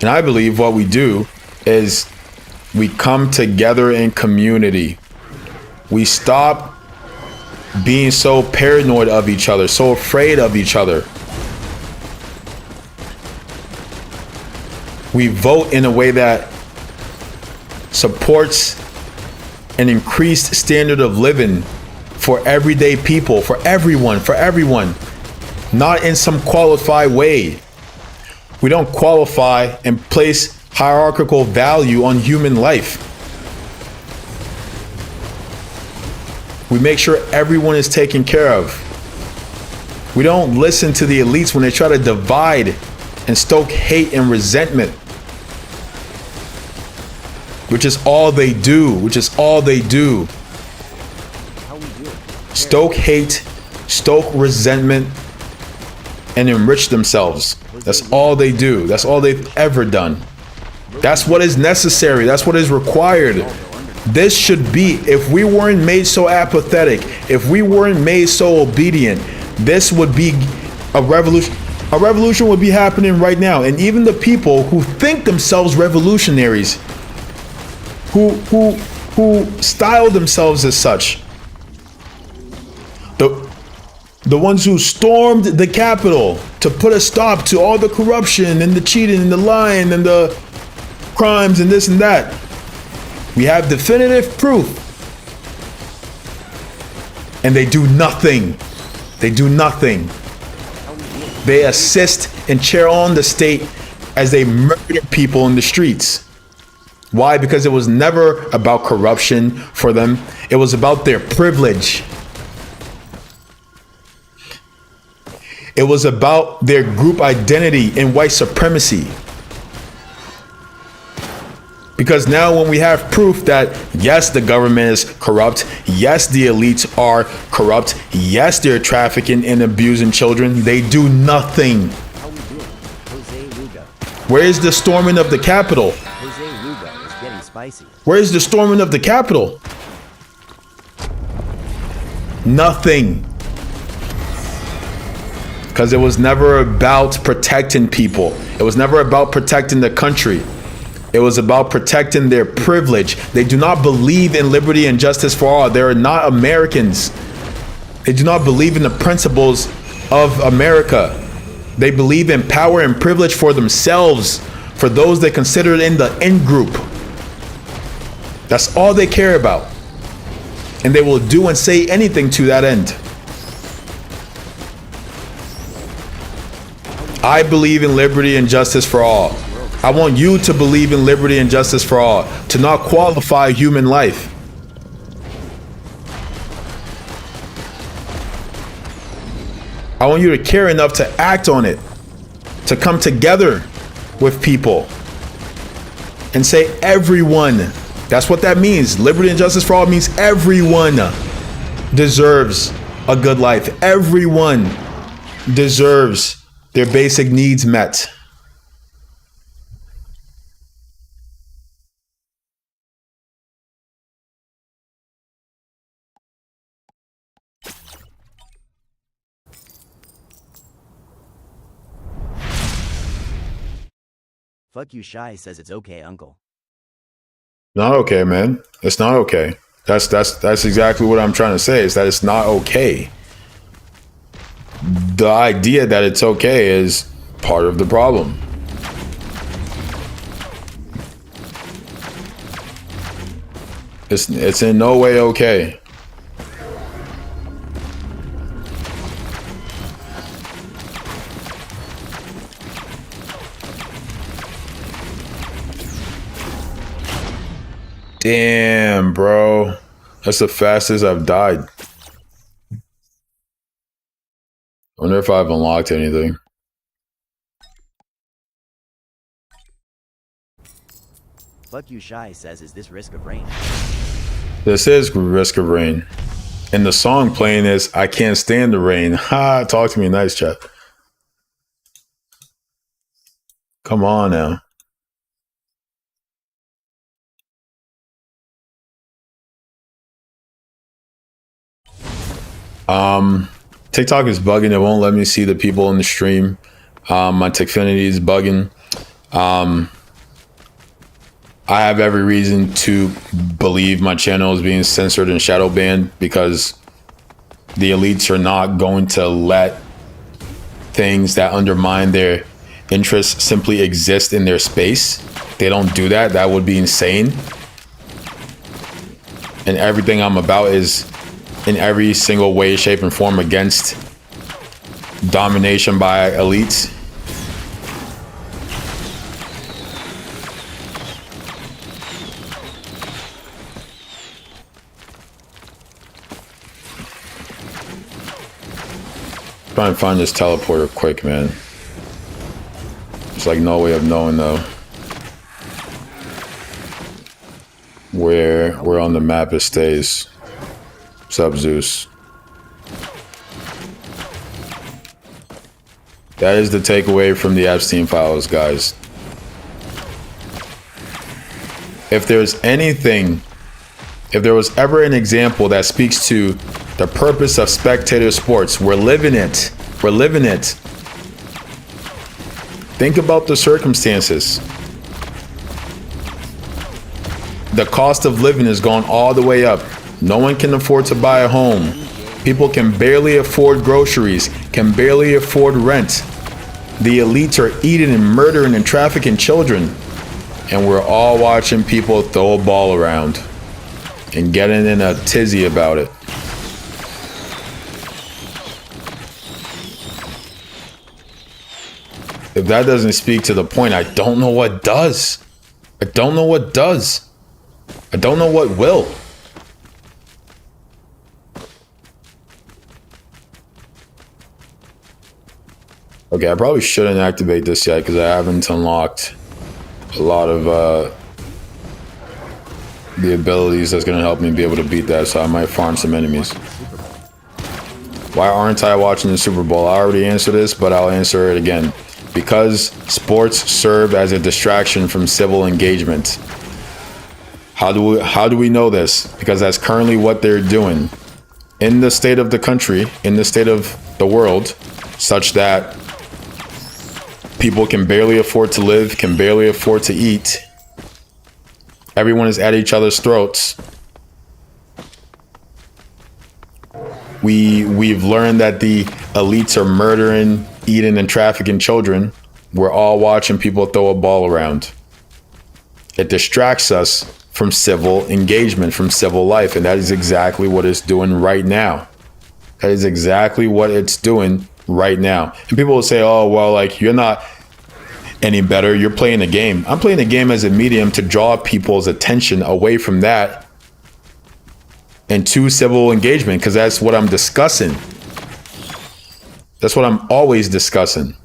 And I believe what we do is we come together in community. We stop being so paranoid of each other, so afraid of each other. We vote in a way that supports an increased standard of living for everyday people, for everyone, not in some qualified way. We don't qualify and place hierarchical value on human life. We make sure everyone is taken care of. We don't listen to the elites when they try to divide and stoke hate and resentment, which is all they do, Stoke hate, stoke resentment, and enrich themselves. That's all they do. That's all they've ever done. That's what is necessary. That's what is required. This should be, if we weren't made so apathetic, if we weren't made so obedient, this would be a revolution. A revolution would be happening right now. And even the people who think themselves revolutionaries, who style themselves as such, the ones who stormed the Capitol to put a stop to all the corruption and the cheating and the lying and the crimes and this and that. We have definitive proof. And they do nothing. They do nothing. They assist and cheer on the state as they murder people in the streets. Why? Because it was never about corruption for them. It was about their privilege. It was about their group identity and white supremacy. Because now when we have proof that, yes, the government is corrupt, yes, the elites are corrupt, yes, they're trafficking and abusing children, they do nothing. How we doing? Jose Lugo. Where is the storming of the Capitol? Jose Lugo is getting spicy. Where is the storming of the Capitol? Nothing. Because it was never about protecting people. It was never about protecting the country. It was about protecting their privilege. They do not believe in liberty and justice for all. They are not Americans. They do not believe in the principles of America. They believe in power and privilege for themselves, for those they consider in the in group. That's all they care about. And they will do and say anything to that end. I believe in liberty and justice for all. I want you to believe in liberty and justice for all, to not qualify human life. I want you to care enough to act on it, to come together with people and say everyone. That's what that means. Liberty and justice for all means everyone deserves a good life. Everyone deserves their basic needs met. Fuck you, Shy says it's okay, uncle. Not okay, man. It's not okay. That's exactly what I'm trying to say, is that it's not okay. The idea that it's okay is part of the problem. It's in no way okay. Damn, bro. That's the fastest I've died. I wonder if I've unlocked anything. Fuck you, Shy says, is this Risk of Rain? This is Risk of Rain. And the song playing is I Can't Stand the Rain. Ha, talk to me nice, chat. Come on now. TikTok is bugging. It won't let me see the people in the stream. My Tikfinity is bugging. I have every reason to believe my channel is being censored and shadow banned because the elites are not going to let things that undermine their interests simply exist in their space. They don't do that. That would be insane. And everything I'm about is in every single way, shape, and form against domination by elites. Try and find this teleporter quick, man. There's like no way of knowing though where on the map it stays. Sub Zeus. That is the takeaway from the Epstein files, guys. If there's anything, if there was ever an example that speaks to the purpose of Spectator Sports, we're living it. We're living it. Think about the circumstances. The cost of living has gone all the way up. No one can afford to buy a home. People can barely afford groceries, can barely afford rent. The elites are eating and murdering and trafficking children. And we're all watching people throw a ball around and getting in a tizzy about it. If that doesn't speak to the point, I don't know what does. I don't know what does. I don't know what will. Okay, I probably shouldn't activate this yet because I haven't unlocked a lot of the abilities that's going to help me be able to beat that, so I might farm some enemies. Why aren't I watching the Super Bowl? I already answered this, but I'll answer it again. Because sports serve as a distraction from civil engagement. How do we know this? Because that's currently what they're doing in the state of the country, in the state of the world, such that people can barely afford to live, can barely afford to eat. Everyone is at each other's throats. We've learned that the elites are murdering, eating, and trafficking children. We're all watching people throw a ball around. It distracts us from civil engagement, from civil life. And that is exactly what it's doing right now. That is exactly what it's doing right now. And people will say, oh, well, like, you're not any better. You're playing a game. I'm playing a game as a medium to draw people's attention away from that and to civil engagement, because that's what I'm discussing. That's what I'm always discussing.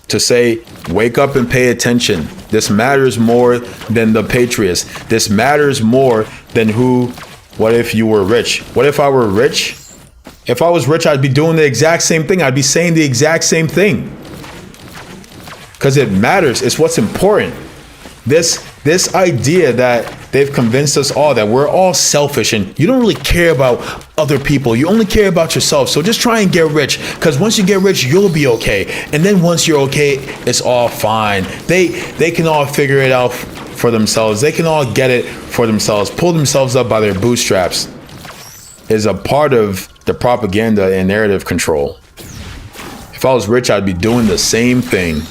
To say, wake up and pay attention. This matters more than the Patriots. This matters more than what if you were rich? What if I were rich? If I was rich, I'd be doing the exact same thing. I'd be saying the exact same thing. Because it matters. It's what's important. This idea that they've convinced us all that we're all selfish and you don't really care about other people. You only care about yourself. So just try and get rich, because once you get rich, you'll be okay. And then once you're okay, it's all fine. They can all figure it out for themselves. They can all get it for themselves, pull themselves up by their bootstraps. Is a part of the propaganda and narrative control. If I was rich, I'd be doing the same thing,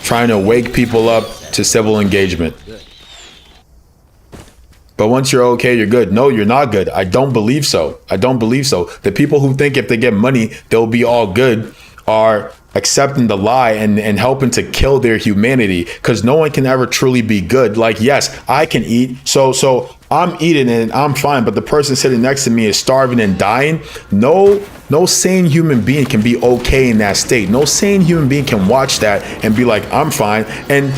trying to wake people up to civil engagement. But once you're okay, you're good. No, you're not good. I don't believe so. I don't believe so. The people who think if they get money, they'll be all good are accepting the lie and helping to kill their humanity, because no one can ever truly be good. Like, yes, I can eat. So I'm eating and I'm fine. But the person sitting next to me is starving and dying. No sane human being can be okay in that state. No sane human being can watch that and be like, I'm fine. And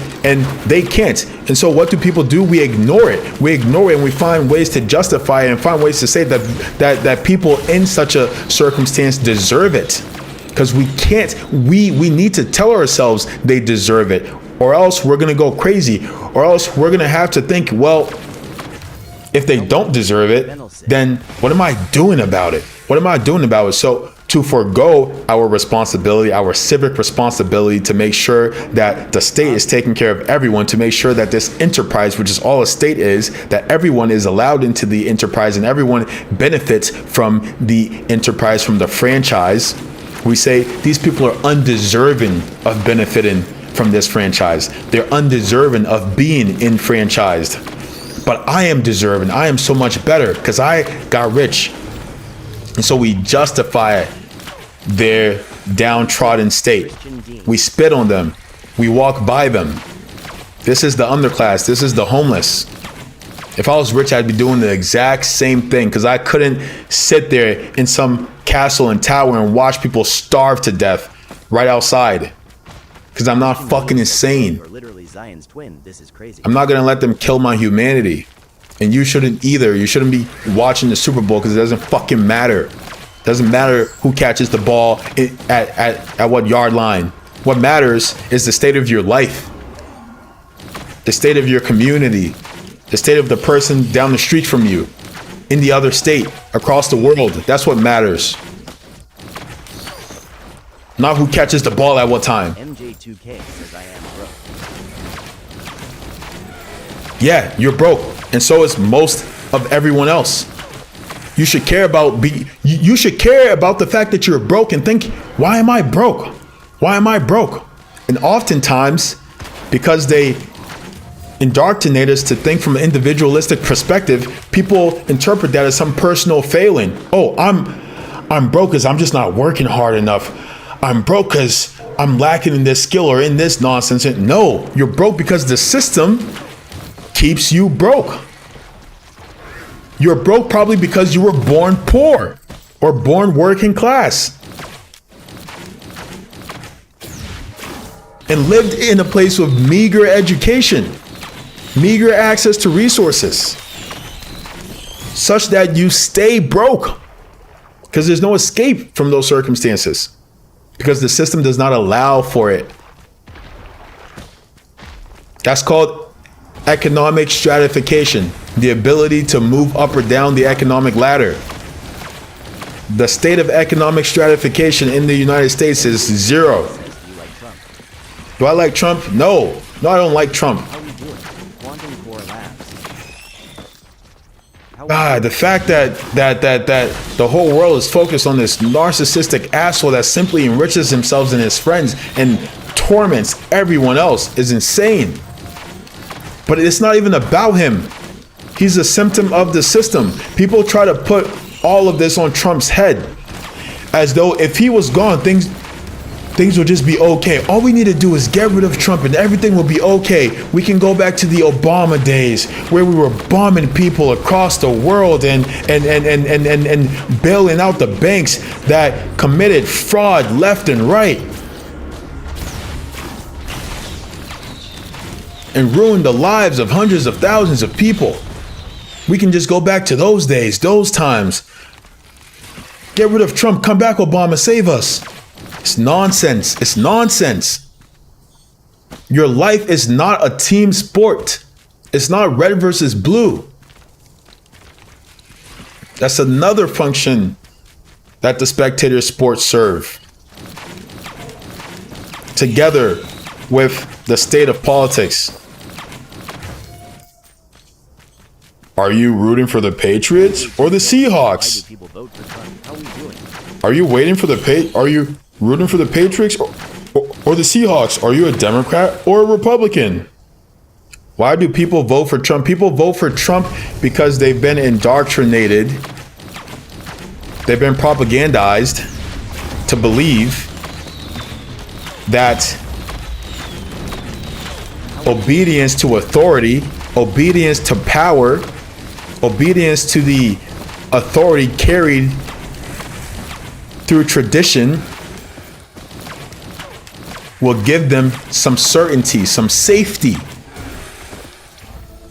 they can't. And so what do people do? We ignore it. We ignore it, and we find ways to justify it and find ways to say that people in such a circumstance deserve it. Because we can't, we need to tell ourselves they deserve it, or else we're going to go crazy, or else we're going to have to think, well, if they don't deserve it, then what am I doing about it? What am I doing about it? So to forego our responsibility, our civic responsibility to make sure that the state is taking care of everyone, to make sure that this enterprise, which is all a state is, that everyone is allowed into the enterprise and everyone benefits from the enterprise, from the franchise. We say these people are undeserving of benefiting from this franchise. They're undeserving of being enfranchised. But I am deserving. I am so much better because I got rich. And so we justify their downtrodden state. We spit on them. We walk by them. This is the underclass. This is the homeless. If I was rich, I'd be doing the exact same thing, because I couldn't sit there in some castle and tower and watch people starve to death right outside, because I'm not fucking insane. I'm not going to let them kill my humanity. And you shouldn't either. You shouldn't be watching the Super Bowl, because it doesn't fucking matter. It doesn't matter who catches the ball at what yard line. What matters is the state of your life, the state of your community, the state of the person down the street from you, in the other state, across the world. That's what matters. Not who catches the ball at what time. MJ2K says I am broke. Yeah, you're broke. And so is most of everyone else. You should care about you should care about the fact that you're broke and think, why am I broke? Why am I broke? And oftentimes, because they indoctrinate us to think from an individualistic perspective, people interpret that as some personal failing. Oh, I'm broke because I'm just not working hard enough. I'm broke because I'm lacking in this skill or in this nonsense. No, you're broke because the system keeps you broke. You're broke probably because you were born poor or born working class and lived in a place with meager education, meager access to resources, such that you stay broke, because there's no escape from those circumstances, because the system does not allow for it. That's called economic stratification, the ability to move up or down the economic ladder. The state of economic stratification in the United States is 0. Do I like Trump? No, I don't like Trump. God, the fact that the whole world is focused on this narcissistic asshole that simply enriches himself and his friends and torments everyone else is insane. But it's not even about him. He's a symptom of the system. People try to put all of this on Trump's head as though if he was gone, things will just be okay. All we need to do is get rid of Trump and everything will be okay. We can go back to the Obama days where we were bombing people across the world and bailing out the banks that committed fraud left and right and ruined the lives of hundreds of thousands of people. We can just go back to those days, those times. Get rid of Trump, come back, Obama, save us. It's nonsense. It's nonsense. Your life is not a team sport. It's not red versus blue. That's another function that the Spectator sports serve, together with the state of politics. Are you rooting for the Patriots or the Seahawks? Are you waiting for the Are you rooting for the Patriots or the Seahawks? Are you a Democrat or a Republican? Why do people vote for Trump? People vote for Trump because they've been indoctrinated. They've been propagandized to believe that obedience to authority, obedience to power, obedience to the authority carried through tradition will give them some certainty, some safety.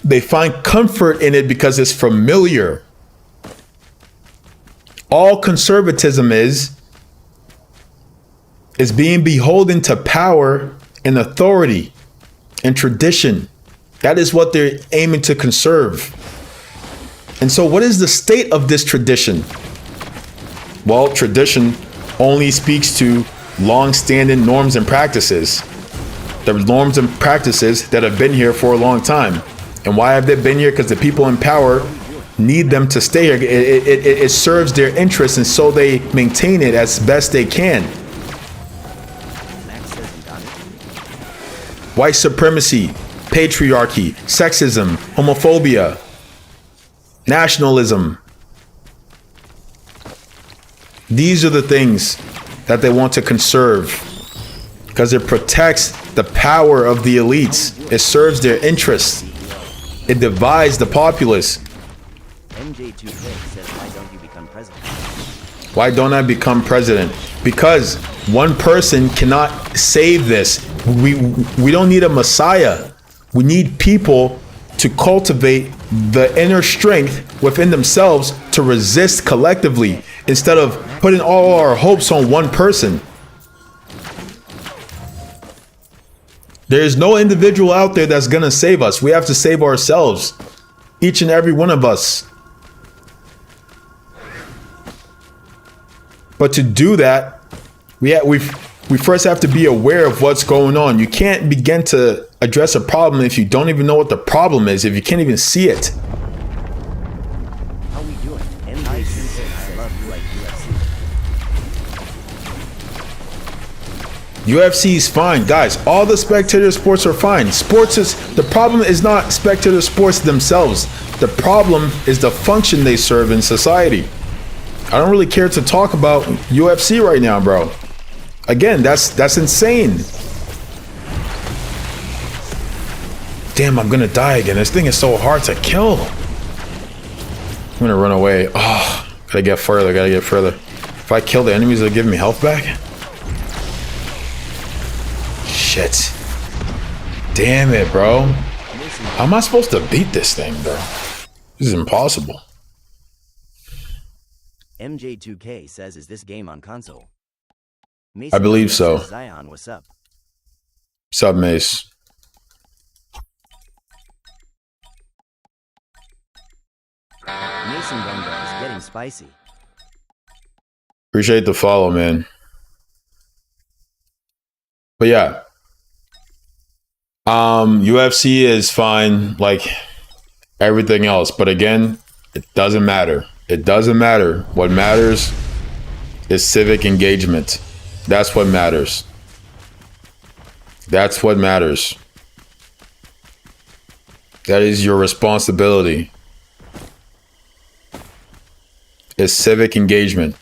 They find comfort in it because it's familiar. All conservatism is being beholden to power and authority and tradition. That is what they're aiming to conserve. And so what is the state of this tradition? Well, tradition only speaks to long-standing norms and practices. The norms and practices that have been here for a long time. And why have they been here? Because the people in power need them to stay here. It serves their interests, and so they maintain it as best they can. White supremacy, patriarchy, sexism, homophobia, nationalism. These are the things that they want to conserve because it protects the power of the elites. It serves their interests. It divides the populace. MJ2K says, why don't you become president? Why don't I become president? Because one person cannot save this. We don't need a messiah. We need people to cultivate the inner strength within themselves to resist collectively instead of putting all our hopes on one person. There is no individual out there that's going to save us. We have to save ourselves, each and every one of us. But to do that, we first have to be aware of what's going on. You can't begin to address a problem if you don't even know what the problem is, if you can't even see it. How we doing? I love you like UFC is fine, guys. All the Spectator sports are fine. The problem is not Spectator sports themselves. The problem is the function they serve in society. I don't really care to talk about UFC right now, bro. Again, that's insane. Damn, I'm gonna die again. This thing is so hard to kill. I'm gonna run away. Oh, gotta get further. If I kill the enemies, they'll give me health back. Shit. Damn it, bro. How am I supposed to beat this thing, bro? This is impossible. MJ2K says, is this game on console? I believe so. Zion, what's up? Sub Mace. Mason Gunga is getting spicy. Appreciate the follow, man. But yeah. UFC is fine, like everything else. But again, It doesn't matter. It doesn't matter. What matters is civic engagement. That's what matters. That's what matters. That is your responsibility. Is civic engagement.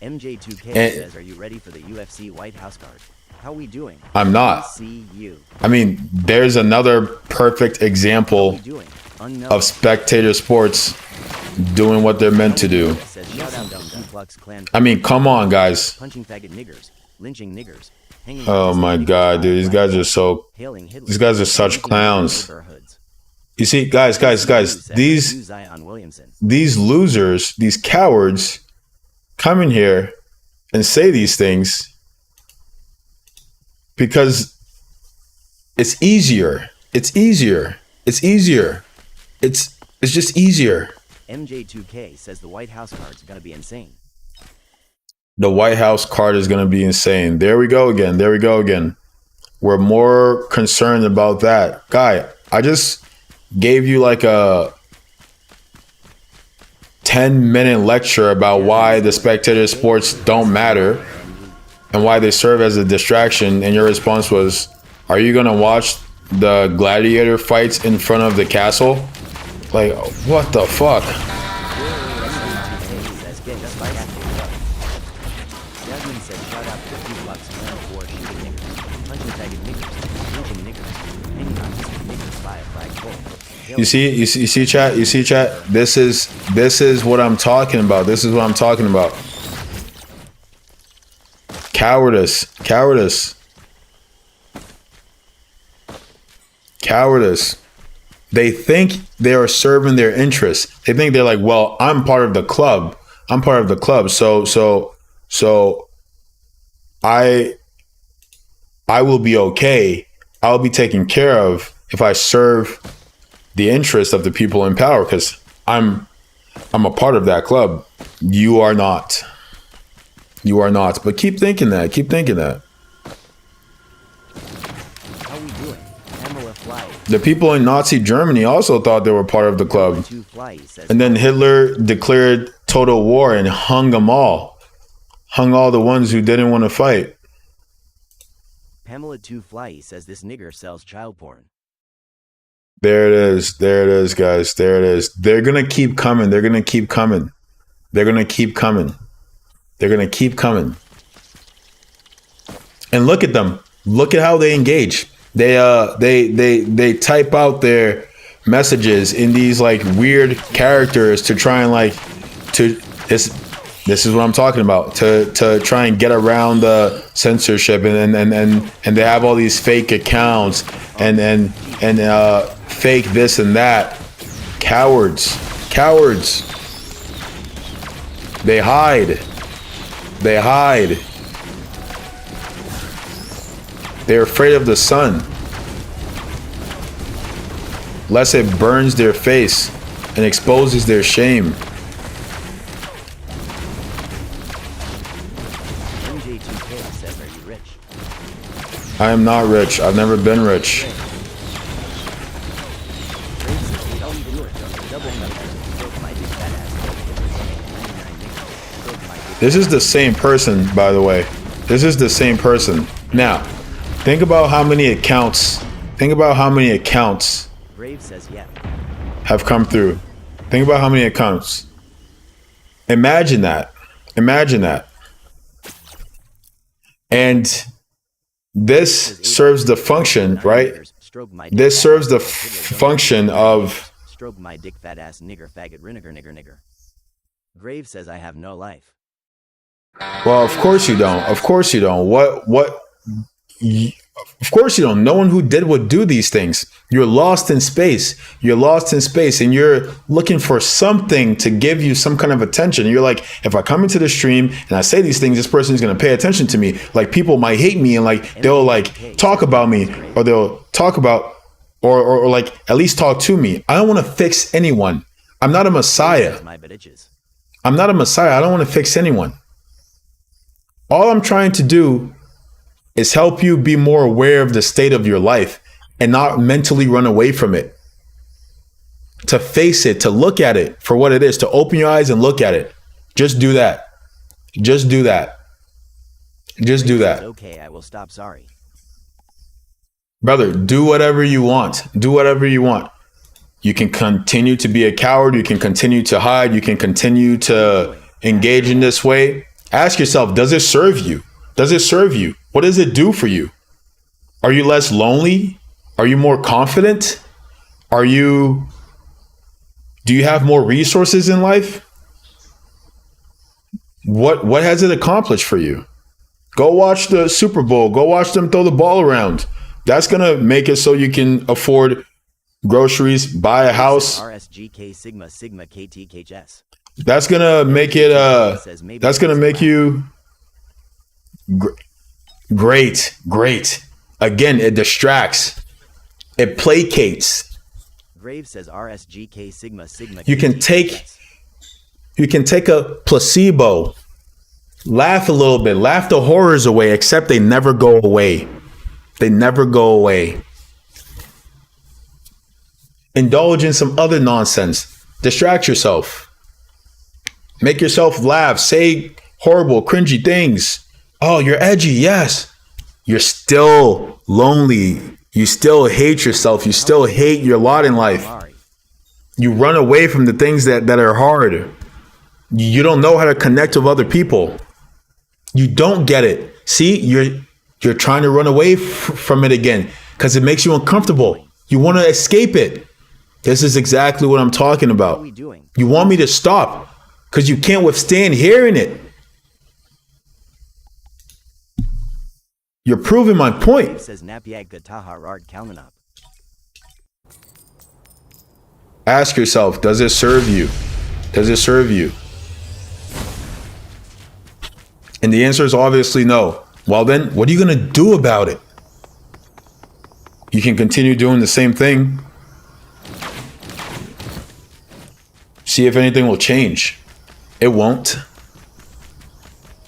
MJ2K And says, "Are you ready for the UFC White House card? How we doing?" I'm not. See you. I mean, there's another perfect example Doing? of Spectator sports doing what they're meant to do. Says, "Shout out to Ku Klux Klan I mean, come on, guys. punching faggot niggers, lynching niggers, hanging Oh my God, dude, these guys are so. hailing Hitler, These guys are such making clowns. neighborhoods." You see, guys, these Zion Williamson. losers, these cowards, come in here and say these things because it's easier. It's easier. It's easier. It's just easier. MJ2K says the White House card's gonna be insane. The White House card is going to be insane. There we go again. There we go again. We're more concerned about that. Guy, I just gave you like a 10-minute lecture about why the Spectator sports don't matter and why they serve as a distraction. And your response was, are you going to watch the gladiator fights in front of the castle? Like, what the fuck? Says, "Get us right after the club." Jasmine says, "Shout out to the Ku Klux Klan for shooting niggers, punching faggot niggers, lynching niggers, hanging autistic niggers by a flagpole." You see, chat. This is what I'm talking about. This is what I'm talking about. Cowardice. They think they are serving their interests. They think they're like, well, I'm part of the club. So I will be okay. I'll be taken care of if I serve the interest of the people in power because I'm a part of that club. You are not. But keep thinking that. How we doing? Pamela Fly. The people in Nazi Germany also thought they were part of the club. Two Fly says, And then Hitler declared total war and hung them all. Hung all the ones who didn't want to fight. Pamela 2 Fly says this nigger sells child porn. There it is, guys. There it is. They're going to keep coming. And look at them. Look at how they engage. They type out their messages in these like weird characters to try and like to this is what I'm talking about, to try and get around the censorship and they have all these fake accounts and fake this and that. Cowards. They hide. They're afraid of the sun, lest it burns their face and exposes their shame. MJ2K says, "Are you rich?" I am not rich. I've never been rich. This is the same person, by the way. This is the same person. Now, think about how many accounts. Brave says, "Yeah." Have come through. Think about how many accounts. Imagine that. And this serves the function, right? This serves the function of stroke my dick, fat ass nigger, faggot, nigger. Grave says, "I have no life." well, of course you don't. Of course you don't. Of course you don't. No one who did would do these things. You're lost in space. And you're looking for something to give you some kind of attention. You're like, if I come into the stream and I say these things, this person is going to pay attention to me. Like people might hate me and like they'll like talk about me, or they'll talk about or like at least talk to me. I don't want to fix anyone. I'm not a messiah. I don't want to fix anyone. All I'm trying to do is help you be more aware of the state of your life and not mentally run away from it. to face it, to look at it for what it is, to open your eyes and look at it. Just do that. Just do that. Just do that. Okay, I will stop. Sorry. Brother, do whatever you want. Do whatever you want. You can continue to be a coward. You can continue to hide. You can continue to engage in this way. Ask yourself, does it serve you? Does it serve you? What does it do for you? Are you less lonely? Are you more confident? Do you have more resources in life? What has it accomplished for you? Go watch the Super Bowl. Go watch them throw the ball around. That's going to make it so you can afford groceries, buy a house. RSGK Sigma Sigma KTKHS. That's going to make it that's going to make you great. Again, it distracts. It placates. Graves says RSGK Sigma Sigma. You can take a placebo, laugh a little bit, laugh the horrors away, except they never go away. They never go away. Indulge in some other nonsense. Distract yourself. Make yourself laugh. Say horrible, cringy things. Oh, you're edgy. Yes. You're still lonely. You still hate yourself. You still hate your lot in life. You run away from the things that are hard. You don't know how to connect with other people. You don't get it. See, you're trying to run away from it again because it makes you uncomfortable. You want to escape it. This is exactly what I'm talking about. You want me to stop because you can't withstand hearing it. You're proving my point. Ask yourself, does it serve you? Does it serve you? And the answer is obviously no. Well, then what are you going to do about it? You can continue doing the same thing. See if anything will change. It won't.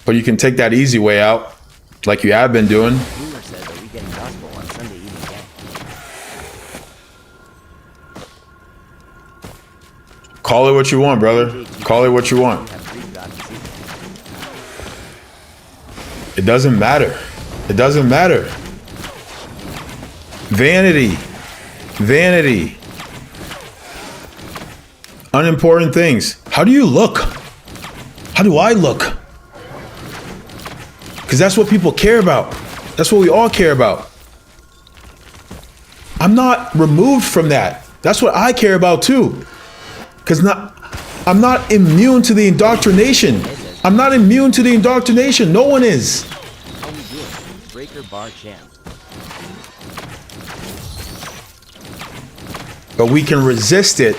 But you can take that easy way out, like you have been doing. Call it what you want, brother. Call it what you want. It doesn't matter. It doesn't matter. Vanity. Vanity. Unimportant things. How do you look? How do I look? Because that's what people care about. That's what we all care about. I'm not removed from that. That's what I care about too. Because I'm not immune to the indoctrination. I'm not immune to the indoctrination. No one is. Breaker bar champ. But we can resist it.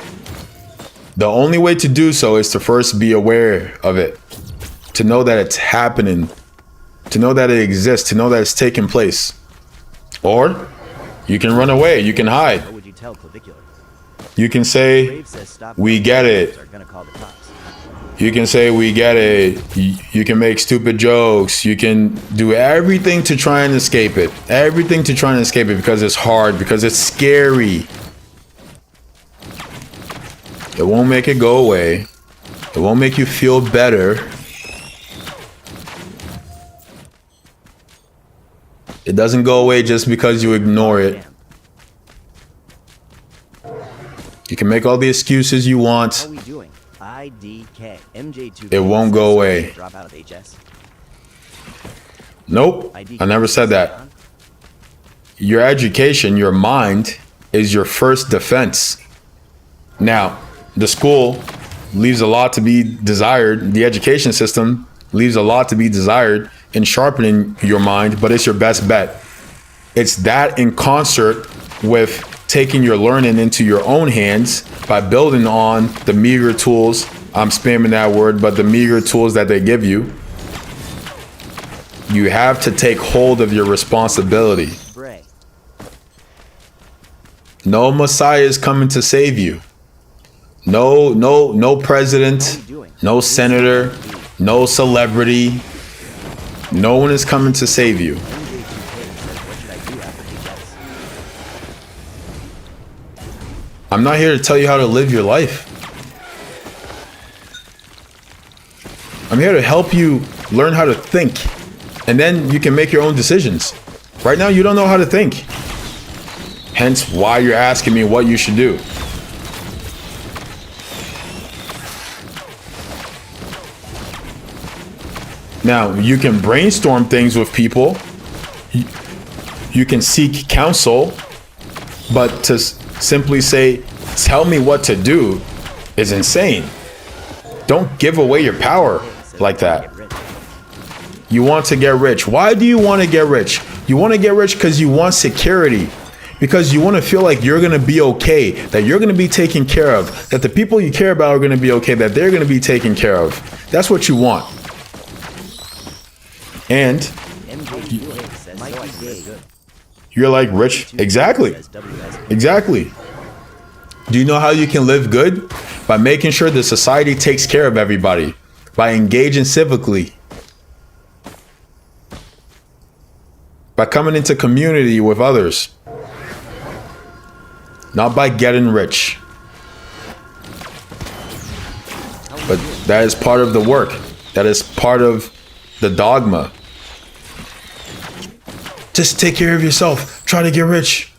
The only way to do so is to first be aware of it. To know that it's happening. To know that it exists. To know that it's taking place. Or you can run away. You can hide. What would you tell Clavicular? You can say, we get it. You can say, we get it. You can make stupid jokes. You can do everything to try and escape it. Everything to try and escape it because it's hard, because it's scary. It won't make it go away. It won't make you feel better. It doesn't go away just because you ignore it. You can make all the excuses you want. It won't go away. Nope, I never said that. Your education, your mind, is your first defense. Now, the school leaves a lot to be desired. The education system leaves a lot to be desired in sharpening your mind, but it's your best bet. It's that in concert with taking your learning into your own hands by building on the meager tools, I'm spamming that word, but the meager tools that they give you. You have to take hold of your responsibility. No Messiah is coming to save you. No president, no senator, no celebrity. No one is coming to save you. I'm not here to tell you how to live your life. I'm here to help you learn how to think, and then you can make your own decisions. Right now, you don't know how to think. Hence why you're asking me what you should do. Now, you can brainstorm things with people. You can seek counsel, but to simply say, tell me what to do is insane. Don't give away your power like that. You want to get rich. Why do you want to get rich? You want to get rich because you want security. Because you want to feel like you're going to be okay, that you're going to be taken care of, that the people you care about are going to be okay, that they're going to be taken care of. That's what you want. And you're like, rich? Exactly. Exactly. Do you know how you can live good? By making sure the society takes care of everybody. By engaging civically. By coming into community with others. Not by getting rich. But that is part of the work. That is part of the dogma. Just take care of yourself. Try to get rich.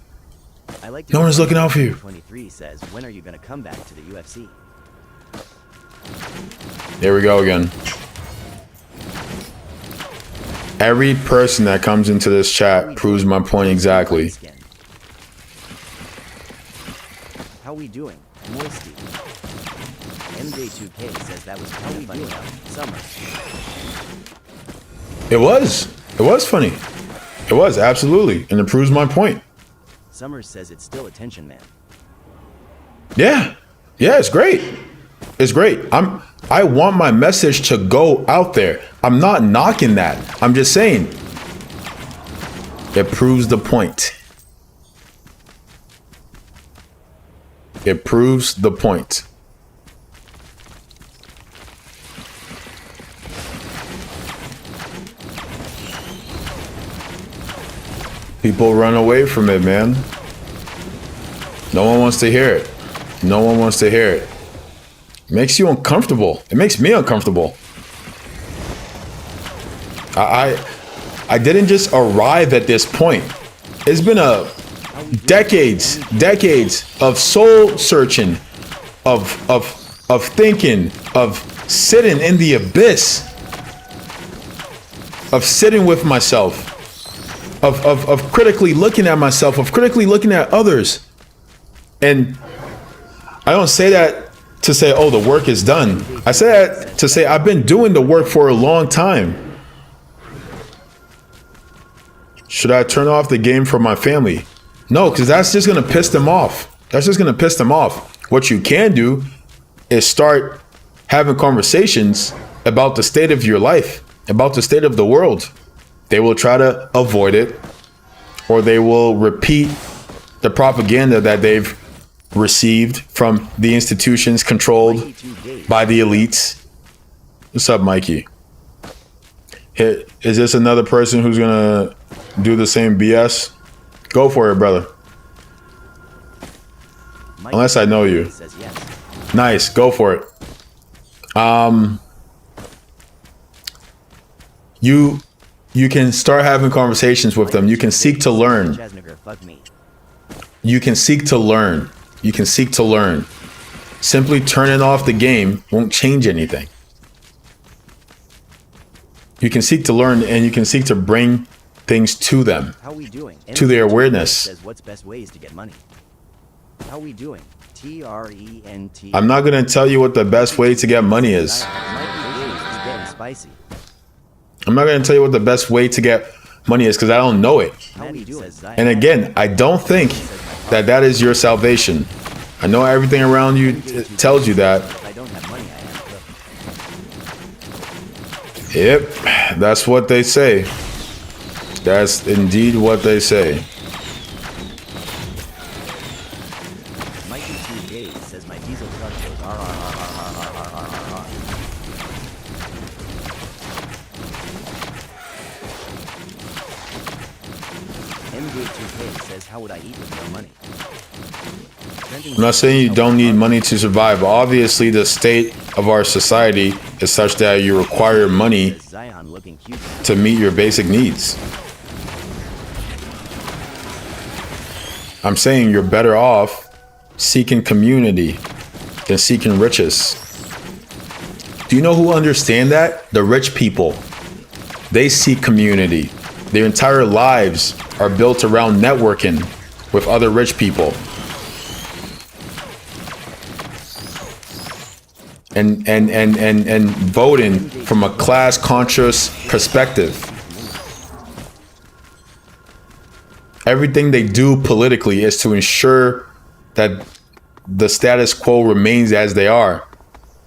No one's looking out for you. 23 says, when are you going to come back to the UFC? There we go again. Every person that comes into this chat proves my point exactly. How we doing? Moisty. MJ2K says that was funny enough. Summer. It was. It was funny. It was, absolutely. And it proves my point. Summers says it's still attention, man. Yeah. Yeah, it's great. It's great. I want my message to go out there. I'm not knocking that. I'm just saying it proves the point. It proves the point. People run away from it, man. No one wants to hear it. No one wants to hear it. It makes you uncomfortable. It makes me uncomfortable. I didn't just arrive at this point. It's been a decades of soul searching, of thinking, of sitting in the abyss, of sitting with myself, of critically looking at myself, of critically looking at others. And I don't say that to say, oh, the work is done. I say that to say I've been doing the work for a long time. Should I turn off the game for my family? No, because that's just going to piss them off. That's just going to piss them off. What you can do is start having conversations about the state of your life, about the state of the world. They will try to avoid it, or they will repeat the propaganda that they've received from the institutions controlled by the elites. What's up, Mikey? Is this another person who's gonna do the same BS? Go for it, brother. Unless I know you. Nice, go for it. You can start having conversations with them. You can seek to learn. You can seek to learn. You can seek to learn. Simply turning off the game won't change anything. You can seek to learn, and you can seek to bring things to them, to their awareness. What's best ways to get money? How we doing? TRENT. I'm not going to tell you what the best way to get money is. I'm not going to tell you what the best way to get money is because I don't know it. And again, I don't think that that is your salvation. I know everything around you tells you that. Yep, that's what they say. That's indeed what they say. MJ2K says, how would I eat with no money? I'm not saying you don't need money to survive. Obviously, the state of our society is such that you require money to meet your basic needs. I'm saying you're better off seeking community than seeking riches. Do you know who understand that? The rich people. They seek community. Their entire lives are built around networking with other rich people. And voting from a class conscious perspective. Everything they do politically is to ensure that the status quo remains as they are,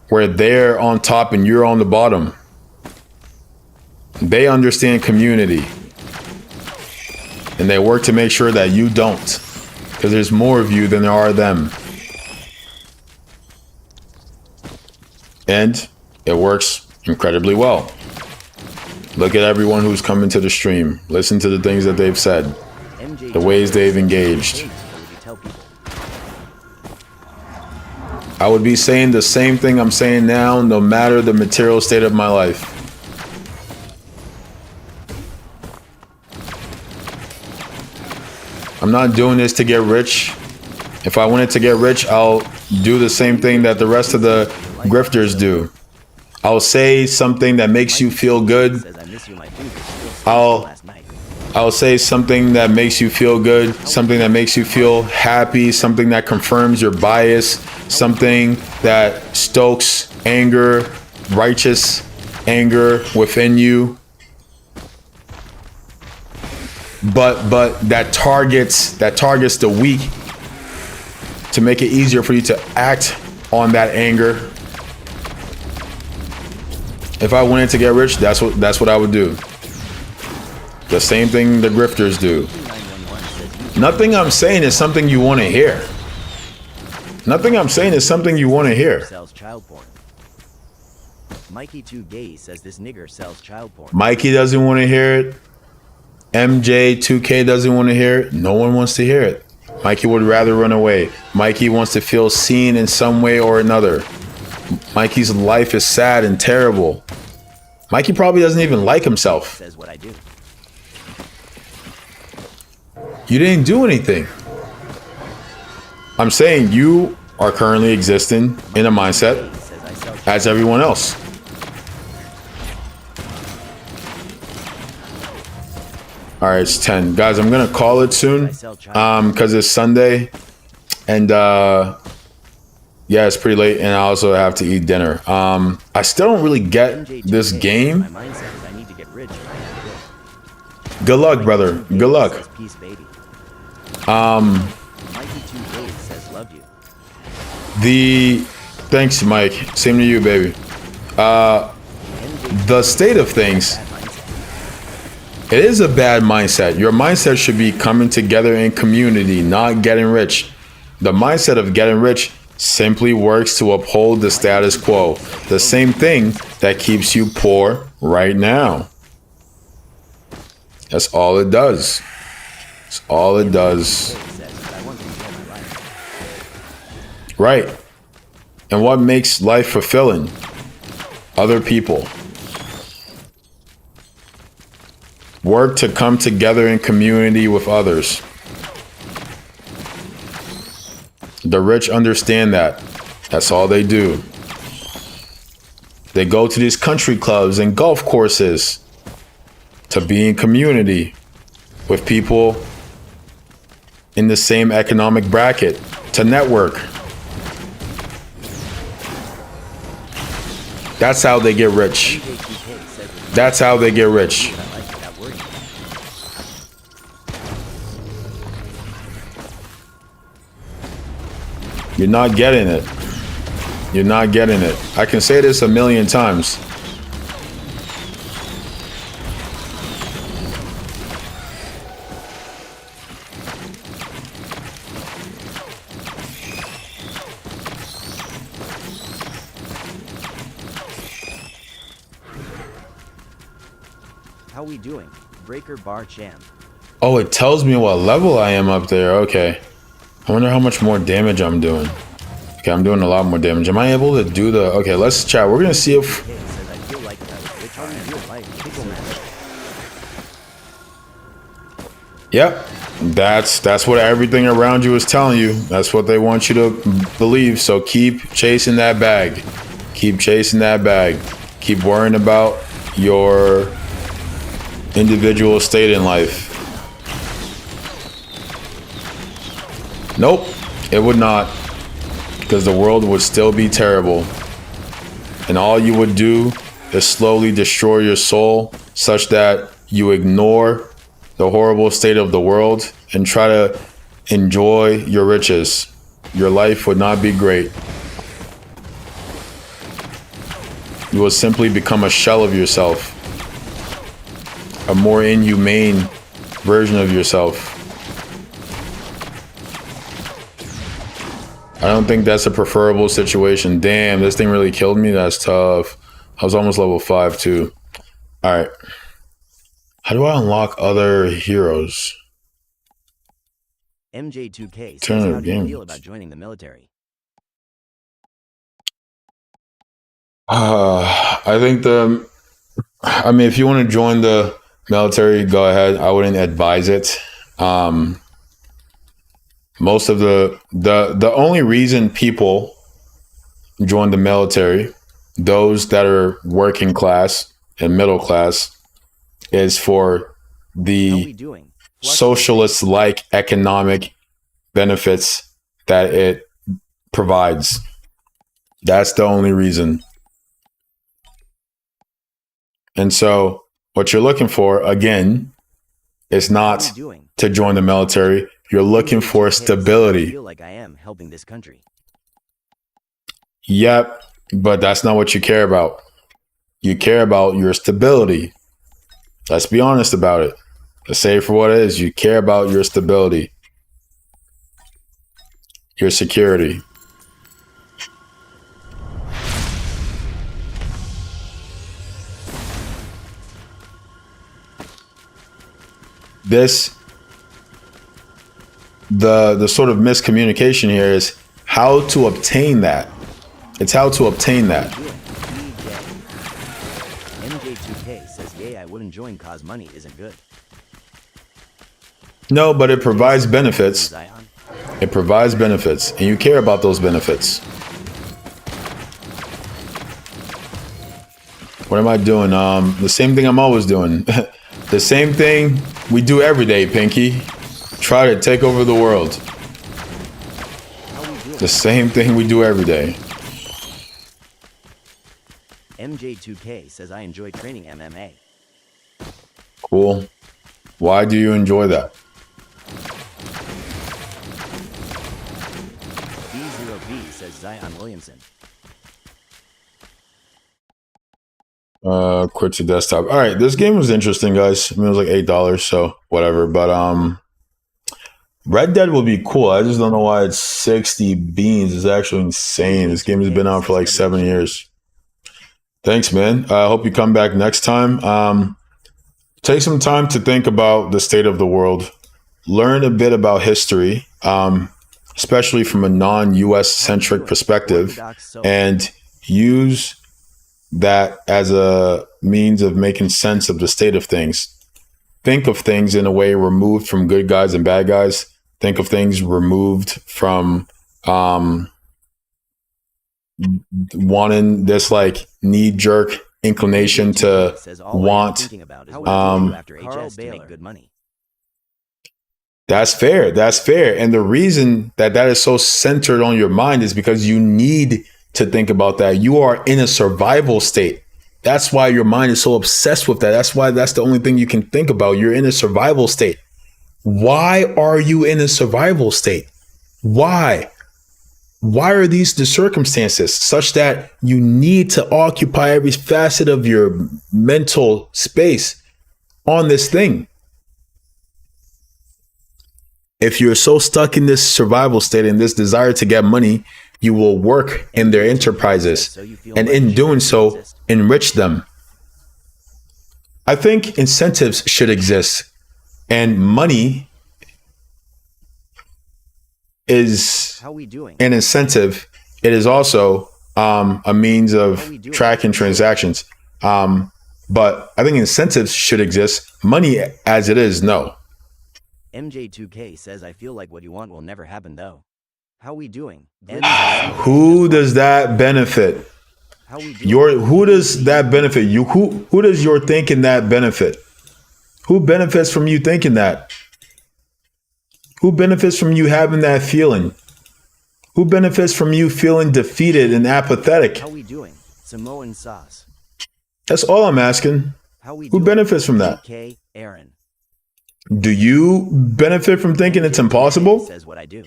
where they're on top and you're on the bottom. They understand community, and they work to make sure that you don't, because there's more of you than there are them. And it works incredibly well. Look at everyone who's come into the stream. Listen to the things that they've said, the ways they've engaged. I would be saying the same thing I'm saying now, no matter the material state of my life. I'm not doing this to get rich. If I wanted to get rich, I'll do the same thing that the rest of the grifters do. I'll say something that makes you feel good. I'll say something that makes you feel good, something that makes you feel happy, something that confirms your bias, something that stokes anger, righteous anger within you. But that targets the weak to make it easier for you to act on that anger. If I wanted to get rich, that's what I would do. The same thing the grifters do. Nothing I'm saying is something you want to hear. Nothing I'm saying is something you want to hear. Sells child porn. Mikey 2 Gay says this nigger sells child porn. Mikey doesn't want to hear it. MJ2K doesn't want to hear it. No one wants to hear it. Mikey would rather run away. Mikey wants to feel seen in some way or another. Mikey's life is sad and terrible. Mikey probably doesn't even like himself. Says what I do. You didn't do anything. I'm saying you are currently existing in a mindset as everyone else. All right, it's 10. Guys, I'm going to call it soon because it's Sunday. And yeah, it's pretty late. And I also have to eat dinner. I still don't really get this game. Good luck, brother. Good luck. Thanks, Mike. Same to you, baby. The state of things. It is a bad mindset. Your mindset should be coming together in community, not getting rich. The mindset of getting rich simply works to uphold the status quo. The same thing that keeps you poor right now. That's all it does. That's all it does. Right. And what makes life fulfilling? Other people. Work to come together in community with others. The rich understand that. That's all they do. They go to these country clubs and golf courses to be in community with people in the same economic bracket, to network. That's how they get rich. That's how they get rich. You're not getting it. You're not getting it. I can say this a million times. How we doing? Breaker Bar Champ. Oh, it tells me what level I am up there. Okay. I wonder how much more damage I'm doing. Okay, I'm doing a lot more damage. Am I able to do the... Okay, let's chat. We're gonna see if... Hey, says I feel like it's how you real life pickle match. Yep. That's what everything around you is telling you. That's what they want you to believe. So keep chasing that bag. Keep chasing that bag. Keep worrying about your individual state in life. Nope, it would not. Because the world would still be terrible. And all you would do is slowly destroy your soul such that you ignore the horrible state of the world and try to enjoy your riches. Your life would not be great. You will simply become a shell of yourself, a more inhumane version of yourself. I don't think that's a preferable situation. Damn, this thing really killed me. That's tough. I was almost level 5 too. All right. How do I unlock other heroes? MJ2K says, Turn how do you games. feel about joining the military? I think I mean, if you want to join the military, go ahead. I wouldn't advise it. Most of the only reason people join the military, those that are working class and middle class, is for the socialist-like economic benefits that it provides. That's the only reason. And so what you're looking for, again, is not to join the military. You're looking for stability. I feel like I am helping this country. Yep, but that's not what you care about. You care about your stability. Let's be honest about it. Let's say it for what it is. You care about your stability, your security. The sort of miscommunication here is how to obtain that. It's how to obtain that. MJ2K says, yay, I wouldn't join cause money isn't good. No, but it provides benefits. It provides benefits, and you care about those benefits. What am I doing? The same thing I'm always doing. The same thing we do every day, Pinky. Try to take over the world. The same thing we do every day. MJ2K says, I enjoy training MMA. Cool. Why do you enjoy that? B0B says, Zion Williamson. Quit to desktop. All right, this game was interesting, guys. I mean, it was like $8, so whatever. But Red Dead will be cool. I just don't know why it's 60 beans. It's actually insane. This game has been out for like 7 years. Thanks, man. I hope you come back next time. Take some time to think about the state of the world. Learn a bit about history, especially from a non-US centric perspective, and use that as a means of making sense of the state of things. Think of things in a way removed from good guys and bad guys. Think of things removed from wanting this like knee-jerk inclination to want. That's fair. That's fair. And the reason that that is so centered on your mind is because you need to think about that. You are in a survival state. That's why your mind is so obsessed with that. That's why that's the only thing you can think about. You're in a survival state. Why are you in a survival state? Why? Why are these the circumstances such that you need to occupy every facet of your mental space on this thing? If you're so stuck in this survival state and this desire to get money, you will work in their enterprises and in doing so, enrich them. I think incentives should exist, and money is How we doing? an incentive. It is also a means of tracking transactions. But I think incentives should exist. Money as it is, no. MJ2K says, I feel like what you want will never happen though. How we doing? Who does that benefit? How we doing? Who does that benefit? You who does your thinking that benefit? Who benefits from you thinking that? Who benefits from you having that feeling? Who benefits from you feeling defeated and apathetic? How we doing? Samoan sauce. That's all I'm asking. How we Who doing? benefits from that? K. Aaron. Do you benefit from thinking it's impossible? Says what I do.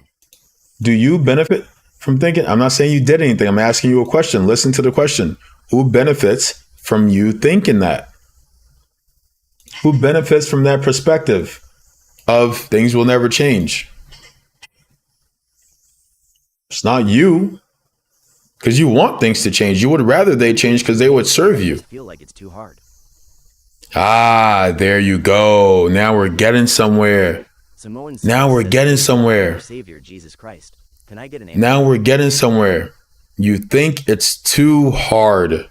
Do you benefit from thinking? I'm not saying you did anything. I'm asking you a question. Listen to the question. Who benefits from you thinking that? Who benefits from that perspective of things will never change? It's not you, because you want things to change. You would rather they change because they would serve you. I feel like it's too hard. Ah, there you go. Now we're getting somewhere. Samoan Now sauce we're says, getting somewhere. Savior Jesus Christ. Can I get an Now we're getting somewhere. You think it's too hard.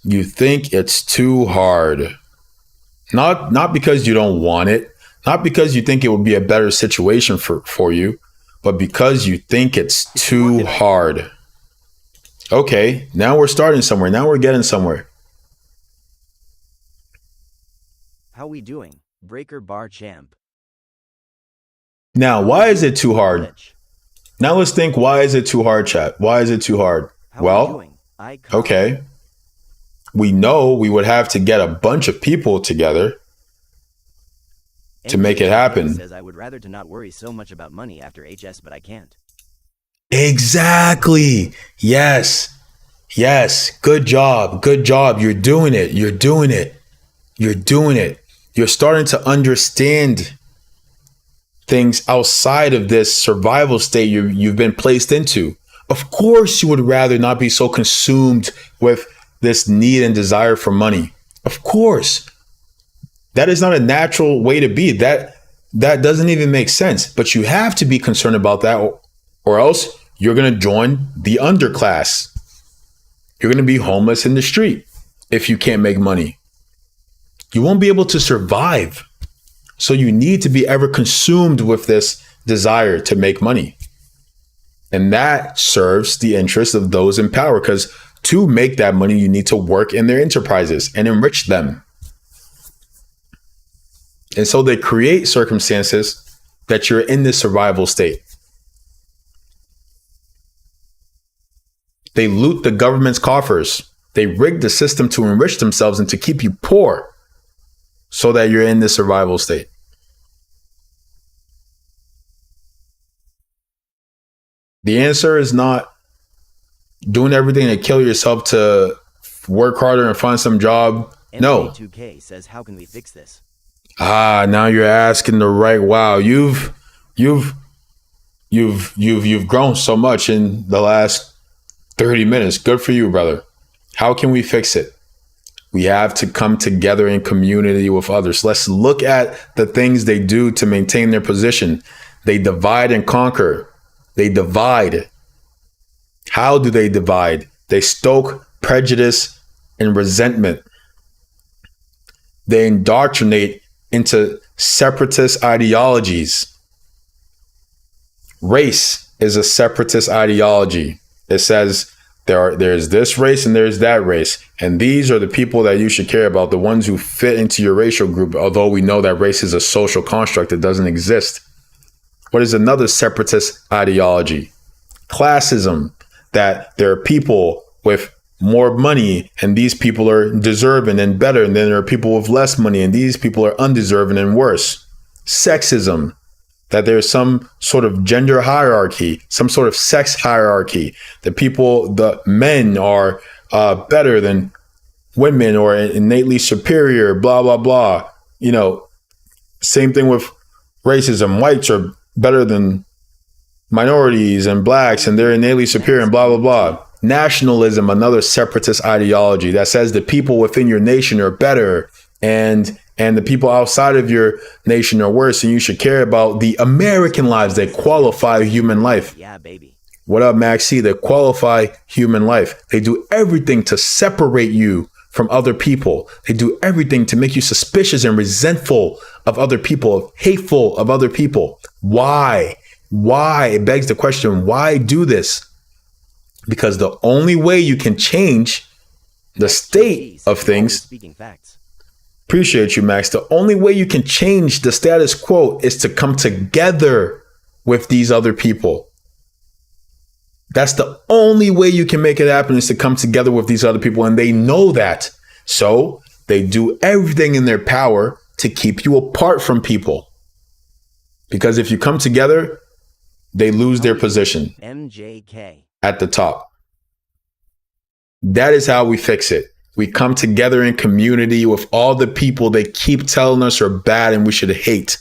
You think it's too hard. Not because you don't want it, not because you think it would be a better situation for you, but because you think it's too hard. Okay, now we're starting somewhere. Now we're getting somewhere. How we doing? Breaker bar champ. Now, why is it too hard? Now let's think, why is it too hard, chat? Why is it too hard? How Well, we doing? okay. We know we would have to get a bunch of people together to make it happen. Says I would rather to not worry so much about money after HS, but I can't. Exactly. Yes. Yes. Good job. Good job. You're doing it. You're doing it. You're doing it. You're starting to understand things outside of this survival state you've been placed into. Of course, you would rather not be so consumed with this need and desire for money. Of course. That is not a natural way to be. That doesn't even make sense. But you have to be concerned about that, or else you're going to join the underclass. You're going to be homeless in the street if you can't make money. You won't be able to survive. So you need to be ever consumed with this desire to make money. And that serves the interest of those in power, because to make that money, you need to work in their enterprises and enrich them. And so they create circumstances that you're in this survival state. They loot the government's coffers. They rig the system to enrich themselves and to keep you poor so that you're in this survival state. The answer is not doing everything to kill yourself to work harder and find some job. No. MJ2K says, how can we fix this? Now you're asking the right. Wow, you've grown so much in the last 30 minutes. Good for you, brother. How can we fix it? We have to come together in community with others. Let's look at the things they do to maintain their position. They divide and conquer. They divide. How do they divide? They stoke prejudice and resentment. They indoctrinate into separatist ideologies. Race is a separatist ideology. It says there's this race and there's that race. And these are the people that you should care about, the ones who fit into your racial group, although we know that race is a social construct that doesn't exist. What is another separatist ideology? Classism, that there are people with more money and these people are deserving and better, and then there are people with less money and these people are undeserving and worse. Sexism, that there's some sort of gender hierarchy, some sort of sex hierarchy, that the men are better than women or innately superior, blah, blah, blah. You know, same thing with racism. Whites are better than minorities and blacks and they're innately superior and blah, blah, blah. Nationalism, another separatist ideology that says the people within your nation are better and and the people outside of your nation are worse, and you should care about the American lives that qualify human life. Yeah, baby. What up, Max C? That qualify human life. They do everything to separate you from other people. They do everything to make you suspicious and resentful of other people, hateful of other people. Why? Why? It begs the question, why do this? Because the only way you can change the state of things, Speaking facts. appreciate you, Max. The only way you can change the status quo is to come together with these other people. That's the only way you can make it happen, is to come together with these other people. And they know that. So they do everything in their power to keep you apart from people. Because if you come together, they lose their position MJK. at the top. That is how we fix it. We come together in community with all the people they keep telling us are bad and we should hate.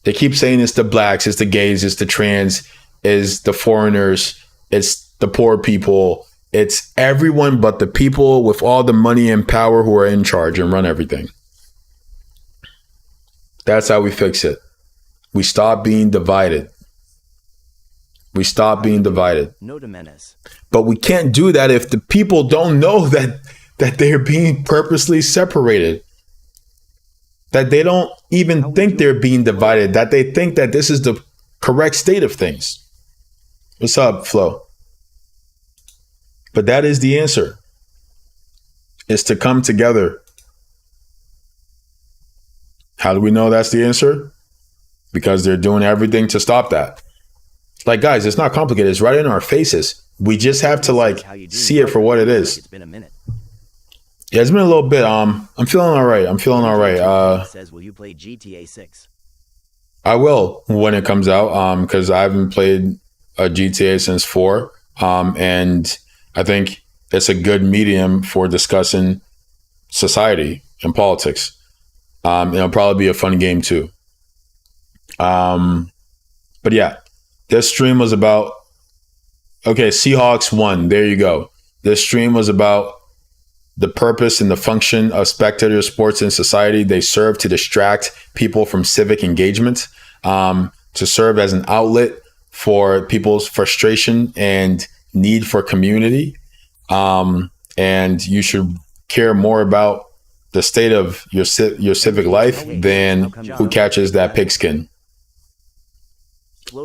They keep saying it's the blacks, it's the gays, it's the trans, it's the foreigners, it's the poor people. It's everyone but the people with all the money and power who are in charge and run everything. That's how we fix it. We stop being divided. We stop being divided. No de menace. But we can't do that if the people don't know that they're being purposely separated. That they don't even think they're being divided. That they think that this is the correct state of things. What's up, Flo? But that is the answer. Is to come together. How do we know that's the answer? Because they're doing everything to stop that. Like, guys, it's not complicated. It's right in our faces. We just have to see it for what it is. It's been a minute. Yeah, it's been a little bit. I'm feeling all right. Says, will you play GTA 6? I will when it comes out. Because I haven't played a GTA since 4. And I think it's a good medium for discussing society and politics. It'll probably be a fun game too. But yeah, this stream was about, okay, Seahawks won. There you go. This stream was about the purpose and the function of Spectator sports in society. They serve to distract people from civic engagement, to serve as an outlet for people's frustration and need for community. And you should care more about the state of your civic life than who catches that pigskin.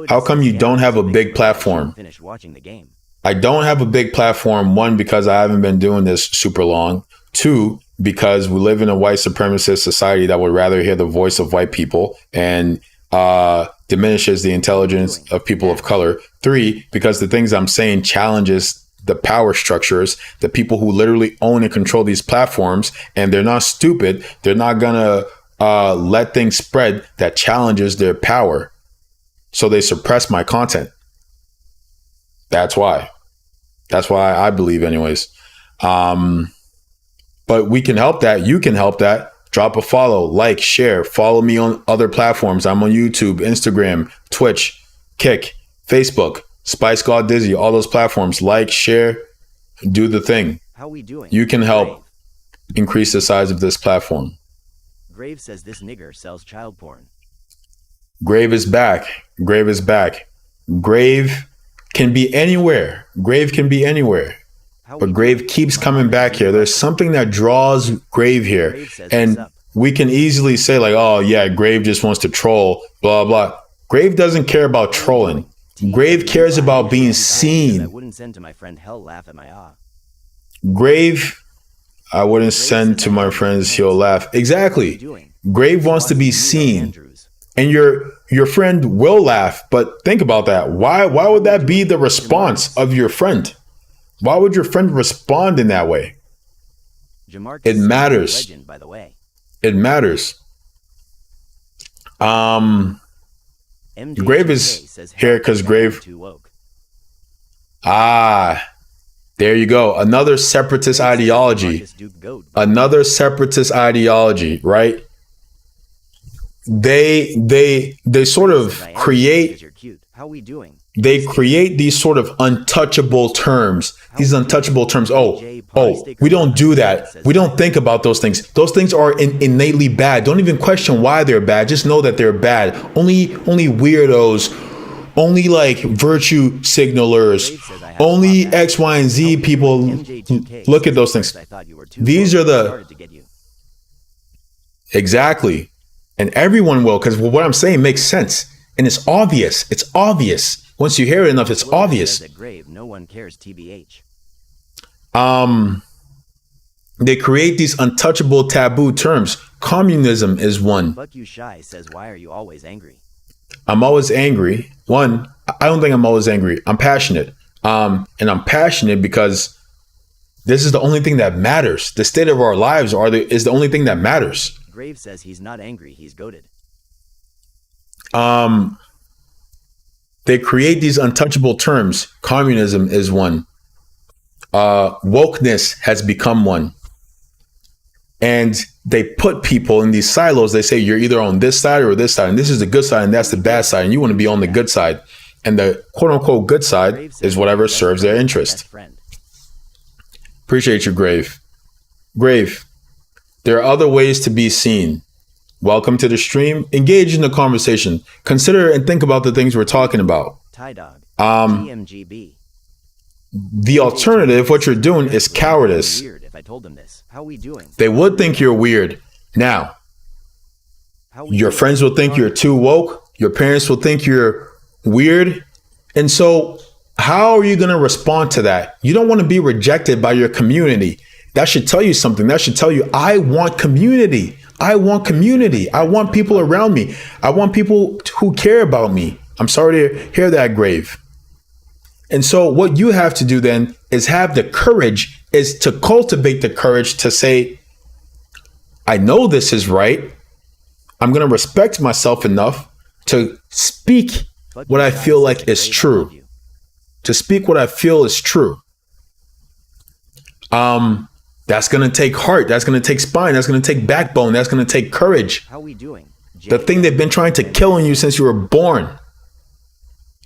How come you don't have a big platform? Finish watching the game. I don't have a big platform. 1, because I haven't been doing this super long. 2, because we live in a white supremacist society that would rather hear the voice of white people and diminishes the intelligence of people of color. 3, because the things I'm saying challenges the power structures, the people who literally own and control these platforms, and they're not stupid. They're not gonna let things spread that challenges their power. So they suppress my content. That's why. That's why I believe anyways. But we can help that. You can help that. Drop a follow, like, share, follow me on other platforms. I'm on YouTube, Instagram, Twitch, Kick, Facebook, Spice God Dizzy, all those platforms. Like, share, do the thing. How we doing? You can help increase the size of this platform. Grave says this nigger sells child porn. Grave is back. Grave is back. Grave can be anywhere. Grave can be anywhere. But Grave keeps coming back here. There's something that draws Grave here. And we can easily say like, oh yeah, Grave just wants to troll, blah, blah. Grave doesn't care about trolling. Grave cares about being seen. I wouldn't send to my friend hell laugh at my Grave, I wouldn't send to my friends, he'll laugh. Exactly. Grave wants to be seen. And your friend will laugh, but think about that. Why would that be the response of your friend? Why would your friend respond in that way? It matters. It matters. Grave is here because Grave. There you go. Another separatist ideology. Another separatist ideology, right? They sort of create. How we doing? they create these sort of untouchable terms. These untouchable terms. Oh, we don't do that. We don't think about those things. Those things are innately bad. Don't even question why they're bad. Just know that they're bad. Only weirdos, only like virtue signalers, only X, Y, and Z people look at those things. These are the exactly, and everyone will, because what I'm saying makes sense. And it's obvious. It's obvious. Once you hear it enough, it's obvious. No one cares, TBH. They create these untouchable taboo terms. Communism is one. Fuck you, Shy says, why are you always angry? I'm always angry. One, I don't think I'm always angry. I'm passionate. And I'm passionate because this is the only thing that matters. The state of our lives is the only thing that matters. Grave says he's not angry, he's goated. They create these untouchable terms. Communism is one. Wokeness has become one. And they put people in these silos. They say you're either on this side or this side, and this is the good side and that's the bad side, and you want to be on the good side. And the quote unquote good side is whatever serves their interest. Appreciate you, Grave. Grave, there are other ways to be seen. Welcome to the stream. Engage in the conversation. Consider and think about the things we're talking about. Tie dog. TMGB. The alternative, what you're doing, is cowardice. Weird if I told them this. How we doing? They would think you're weird. Now, your friends will think you're too woke. Your parents will think you're weird. And so how are you going to respond to that? You don't want to be rejected by your community. That should tell you something. That should tell you, I want community. I want community. I want people around me. I want people who care about me. I'm sorry to hear that, Grave. And so what you have to do then is have the courage, is to cultivate the courage to say, I know this is right. I'm going to respect myself enough to speak what I feel like is true. To speak what I feel is true. That's going to take heart. That's going to take spine. That's going to take backbone. That's going to take courage. How we doing? The thing they've been trying to kill in you since you were born.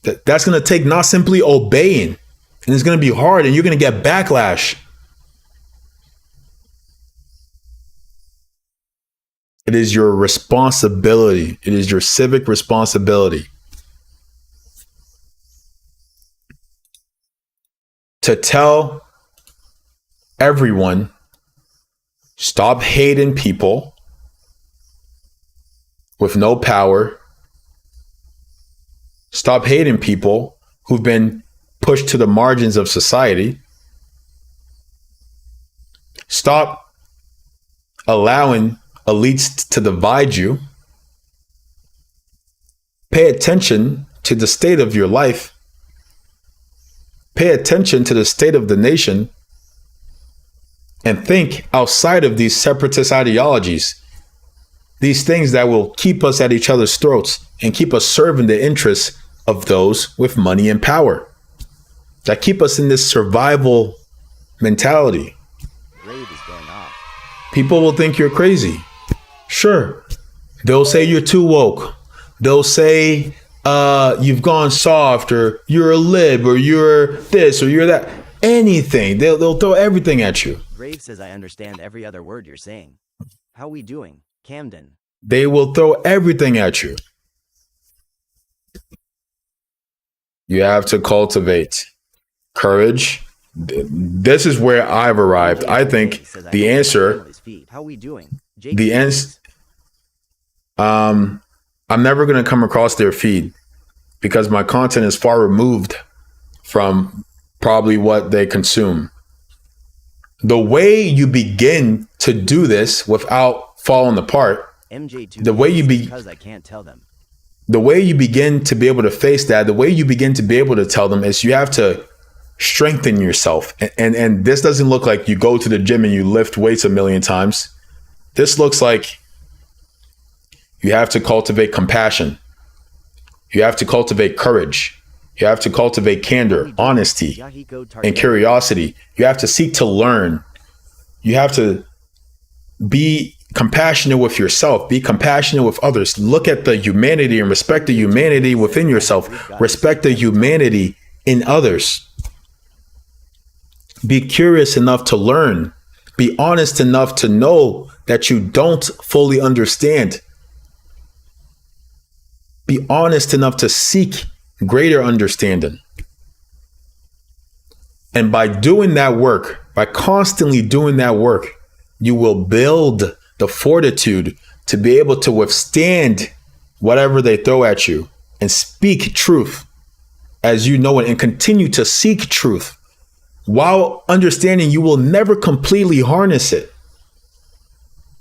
That's going to take not simply obeying. And it's going to be hard and you're going to get backlash. It is your responsibility. It is your civic responsibility to tell everyone, stop hating people with no power. Stop hating people who've been pushed to the margins of society. Stop allowing elites to divide you. Pay attention to the state of your life. Pay attention to the state of the nation. And think outside of these separatist ideologies. These things that will keep us at each other's throats and keep us serving the interests of those with money and power. That keep us in this survival mentality. Rave is going off. People will think you're crazy. Sure. They'll say you're too woke. They'll say you've gone soft, or you're a lib, or you're this, or you're that. Anything. They'll throw everything at you. Grave says I understand every other word you're saying. How we doing? Camden. They will throw everything at you. You have to cultivate courage. This is where I've arrived. I think the answer, How we doing? the answer, I'm never going to come across their feed because my content is far removed from probably what they consume. The way you begin to do this without falling apart, the way you because I can't tell them. The way you begin to be able to face that, the way you begin to be able to tell them is you have to strengthen yourself. And this doesn't look like you go to the gym and you lift weights 1,000,000 times. This looks like you have to cultivate compassion. You have to cultivate courage. You have to cultivate candor, honesty, and curiosity. You have to seek to learn. You have to Be compassionate with yourself. Be compassionate with others. Look at the humanity and respect the humanity within yourself. Respect the humanity in others. Be curious enough to learn. Be honest enough to know that you don't fully understand. Be honest enough to seek greater understanding. And by doing that work, by constantly doing that work, you will build the fortitude to be able to withstand whatever they throw at you and speak truth as you know it and continue to seek truth while understanding you will never completely harness it.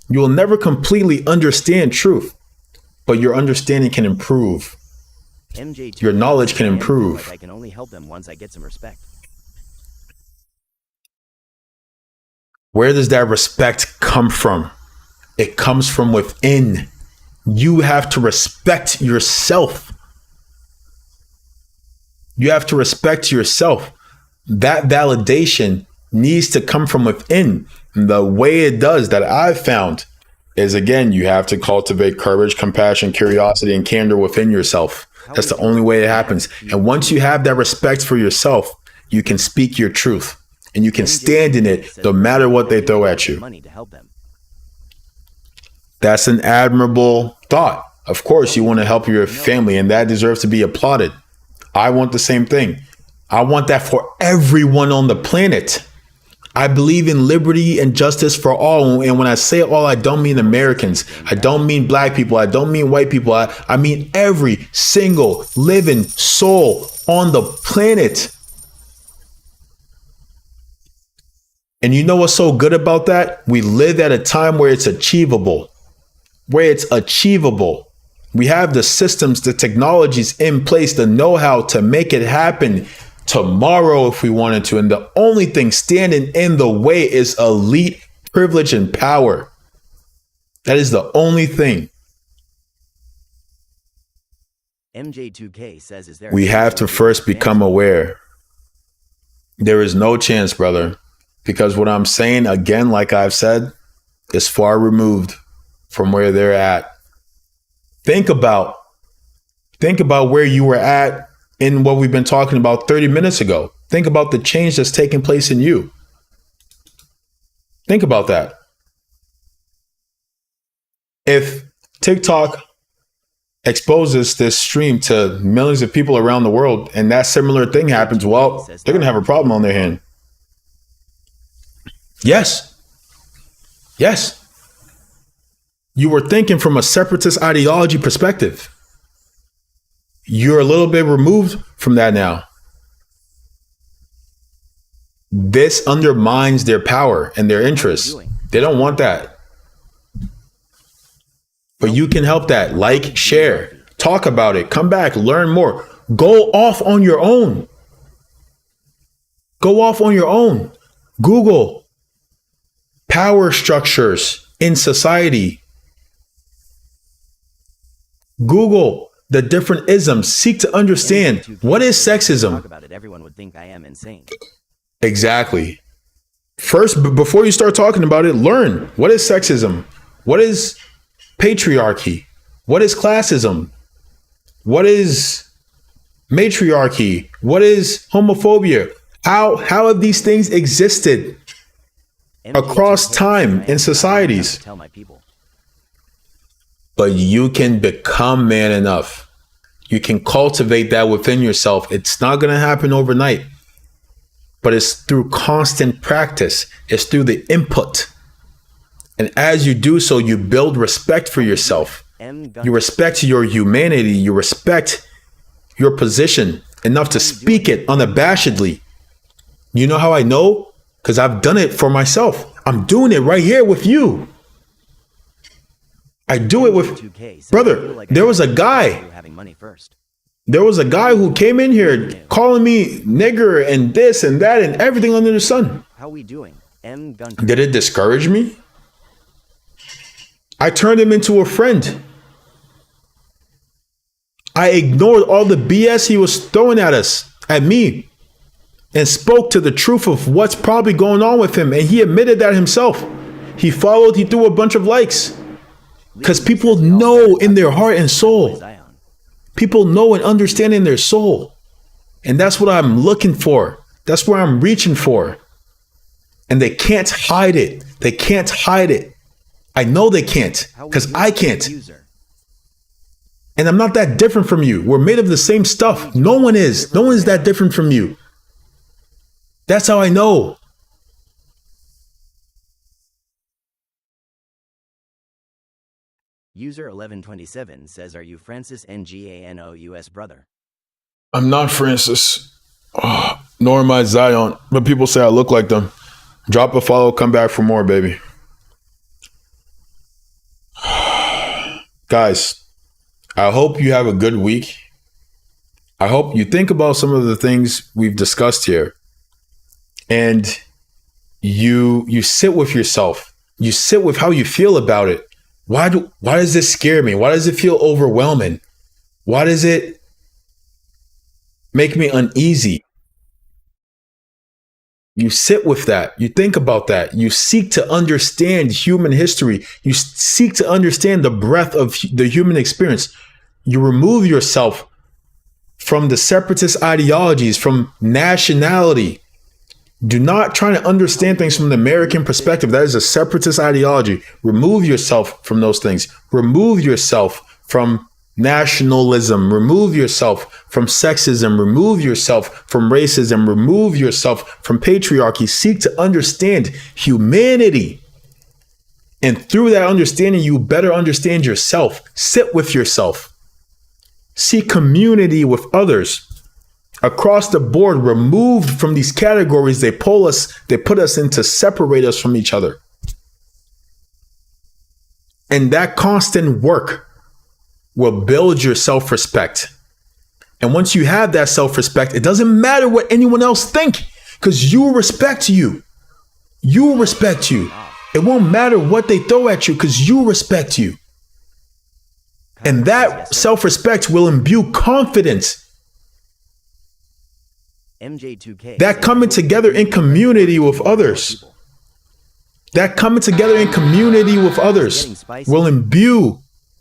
You will never completely understand truth, but your understanding can improve. Your knowledge can improve. I can only help them once I get some respect. Where does that respect come from? It comes from within. You have to respect yourself. You have to respect yourself. That validation needs to come from within. And the way it does that I've found is, again, you have to cultivate courage, compassion, curiosity, and candor within yourself. That's the only way it happens. And once you have that respect for yourself, you can speak your truth. And you can stand in it no matter what they throw at you. That's an admirable thought. Of course, you want to help your family, and that deserves to be applauded. I want the same thing. I want that for everyone on the planet. I believe in liberty and justice for all. And when I say all, I don't mean Americans. I don't mean black people. I don't mean white people. I mean every single living soul on the planet. And you know what's so good about that? We live at a time where it's achievable. We have the systems, the technologies in place, the know-how to make it happen tomorrow if we wanted to. And the only thing standing in the way is elite privilege and power. That is the only thing. MJ2K says, we have to first become aware. There is no chance, brother. Because what I'm saying, again, like I've said, is far removed from where they're at. Think about where you were at in what we've been talking about 30 minutes ago. Think about the change that's taking place in you. Think about that. If TikTok exposes this stream to millions of people around the world and that similar thing happens, well, they're going to have a problem on their hand. Yes. You were thinking from a separatist ideology perspective. You're a little bit removed from that now. This undermines their power and their interests. They don't want that. But you can help that. Like, share, talk about it, come back, learn more. Go off on your own. Google power structures in society. Google the different isms. Seek to understand what is sexism. Talk about it, everyone would think I am insane. Exactly. First, before you start talking about it, learn what is sexism, what is patriarchy, what is classism, what is matriarchy, what is homophobia. How have these things existed across time in societies? But you can become man enough. You can cultivate that within yourself. It's not going to happen overnight, but it's through constant practice. It's through the input. And as you do so, you build respect for yourself. You respect your humanity. You respect your position enough to speak it unabashedly. You know how I know? Because I've done it for myself. I'm doing it right here with you. I do it with, brother, there was a guy who came in here calling me nigger and this and that and everything under the sun. How we doing? Did it discourage me? I turned him into a friend. I ignored all the BS he was throwing at me, and spoke to the truth of what's probably going on with him. And he admitted that himself. He followed, he threw a bunch of likes. Because people know in their heart and soul. People know and understand in their soul. And that's what I'm looking for. That's where I'm reaching for. And they can't hide it. They can't hide it. I know they can't, because I can't. And I'm not that different from you. We're made of the same stuff. No one is. No one is that different from you. That's how I know. User 1127 says, are you Francis Nganous brother? I'm not Francis. Oh, nor am I Zion. But people say I look like them. Drop a follow, come back for more, baby. Guys, I hope you have a good week. I hope you think about some of the things we've discussed here. And you sit with yourself. You sit with how you feel about it. Why does this scare me? Why does it feel overwhelming? Why does it make me uneasy? You sit with that. You think about that. You seek to understand human history. You seek to understand the breadth of the human experience. You remove yourself from the separatist ideologies, from nationality. Do not try to understand things from the American perspective. That is a separatist ideology. Remove yourself from those things. Remove yourself from nationalism. Remove yourself from sexism. Remove yourself from racism. Remove yourself from patriarchy. Seek to understand humanity. And through that understanding, you better understand yourself. Sit with yourself. Seek community with others. Across the board, removed from these categories, they put us in to separate us from each other. And that constant work will build your self-respect. And once you have that self-respect, it doesn't matter what anyone else think, because you respect you. You respect you. It won't matter what they throw at you, because you respect you. And that self-respect will imbue confidence. That coming together in community with others. That coming together in community with others will imbue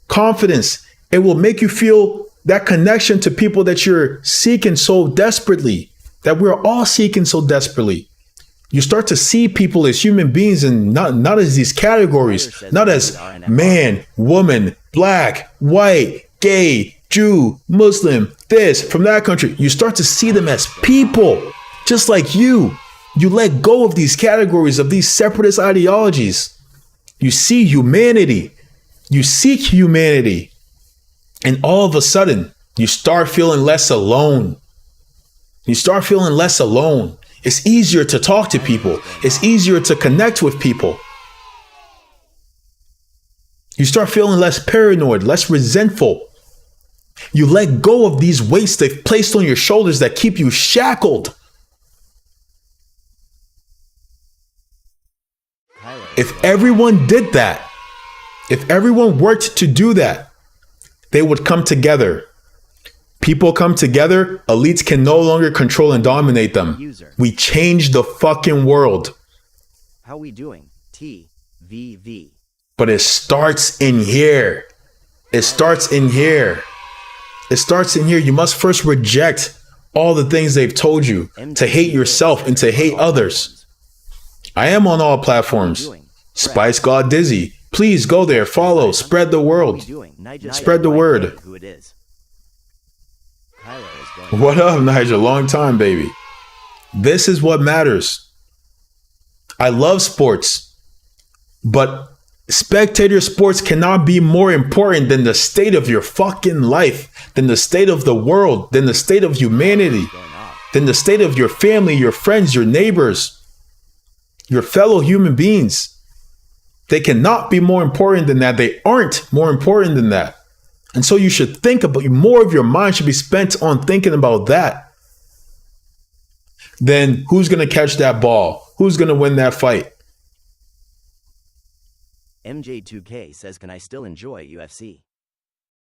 confidence. It will make you feel that connection to people that you're seeking so desperately, that we're all seeking so desperately. You start to see people as human beings and not as these categories, not as man, woman, black, white, gay, Jew, Muslim, this, from that country. You start to see them as people, just like you. You let go of these categories, of these separatist ideologies. You see humanity. You seek humanity. And all of a sudden, you start feeling less alone. You start feeling less alone. It's easier to talk to people. It's easier to connect with people. You start feeling less paranoid, less resentful. You let go of these weights they've placed on your shoulders that keep you shackled. If everyone did that, if everyone worked to do that, they would come together. People come together, elites can no longer control and dominate them. We changed the fucking world. How we doing? TVV. But it starts in here. It starts in here. It starts in here. You must first reject all the things they've told you, to hate yourself and to hate others. I am on all platforms. Spice God Dizzy. Please go there, follow, spread the world. Spread the word. What up, Nigel? Long time, baby. This is what matters. I love sports, but spectator sports cannot be more important than the state of your fucking life, than the state of the world, than the state of humanity, than the state of your family, your friends, your neighbors, your fellow human beings. They cannot be more important than that. They aren't more important than that. And so you should think about, more of your mind should be spent on thinking about that than who's going to catch that ball, who's going to win that fight. MJ2K says, can I still enjoy UFC?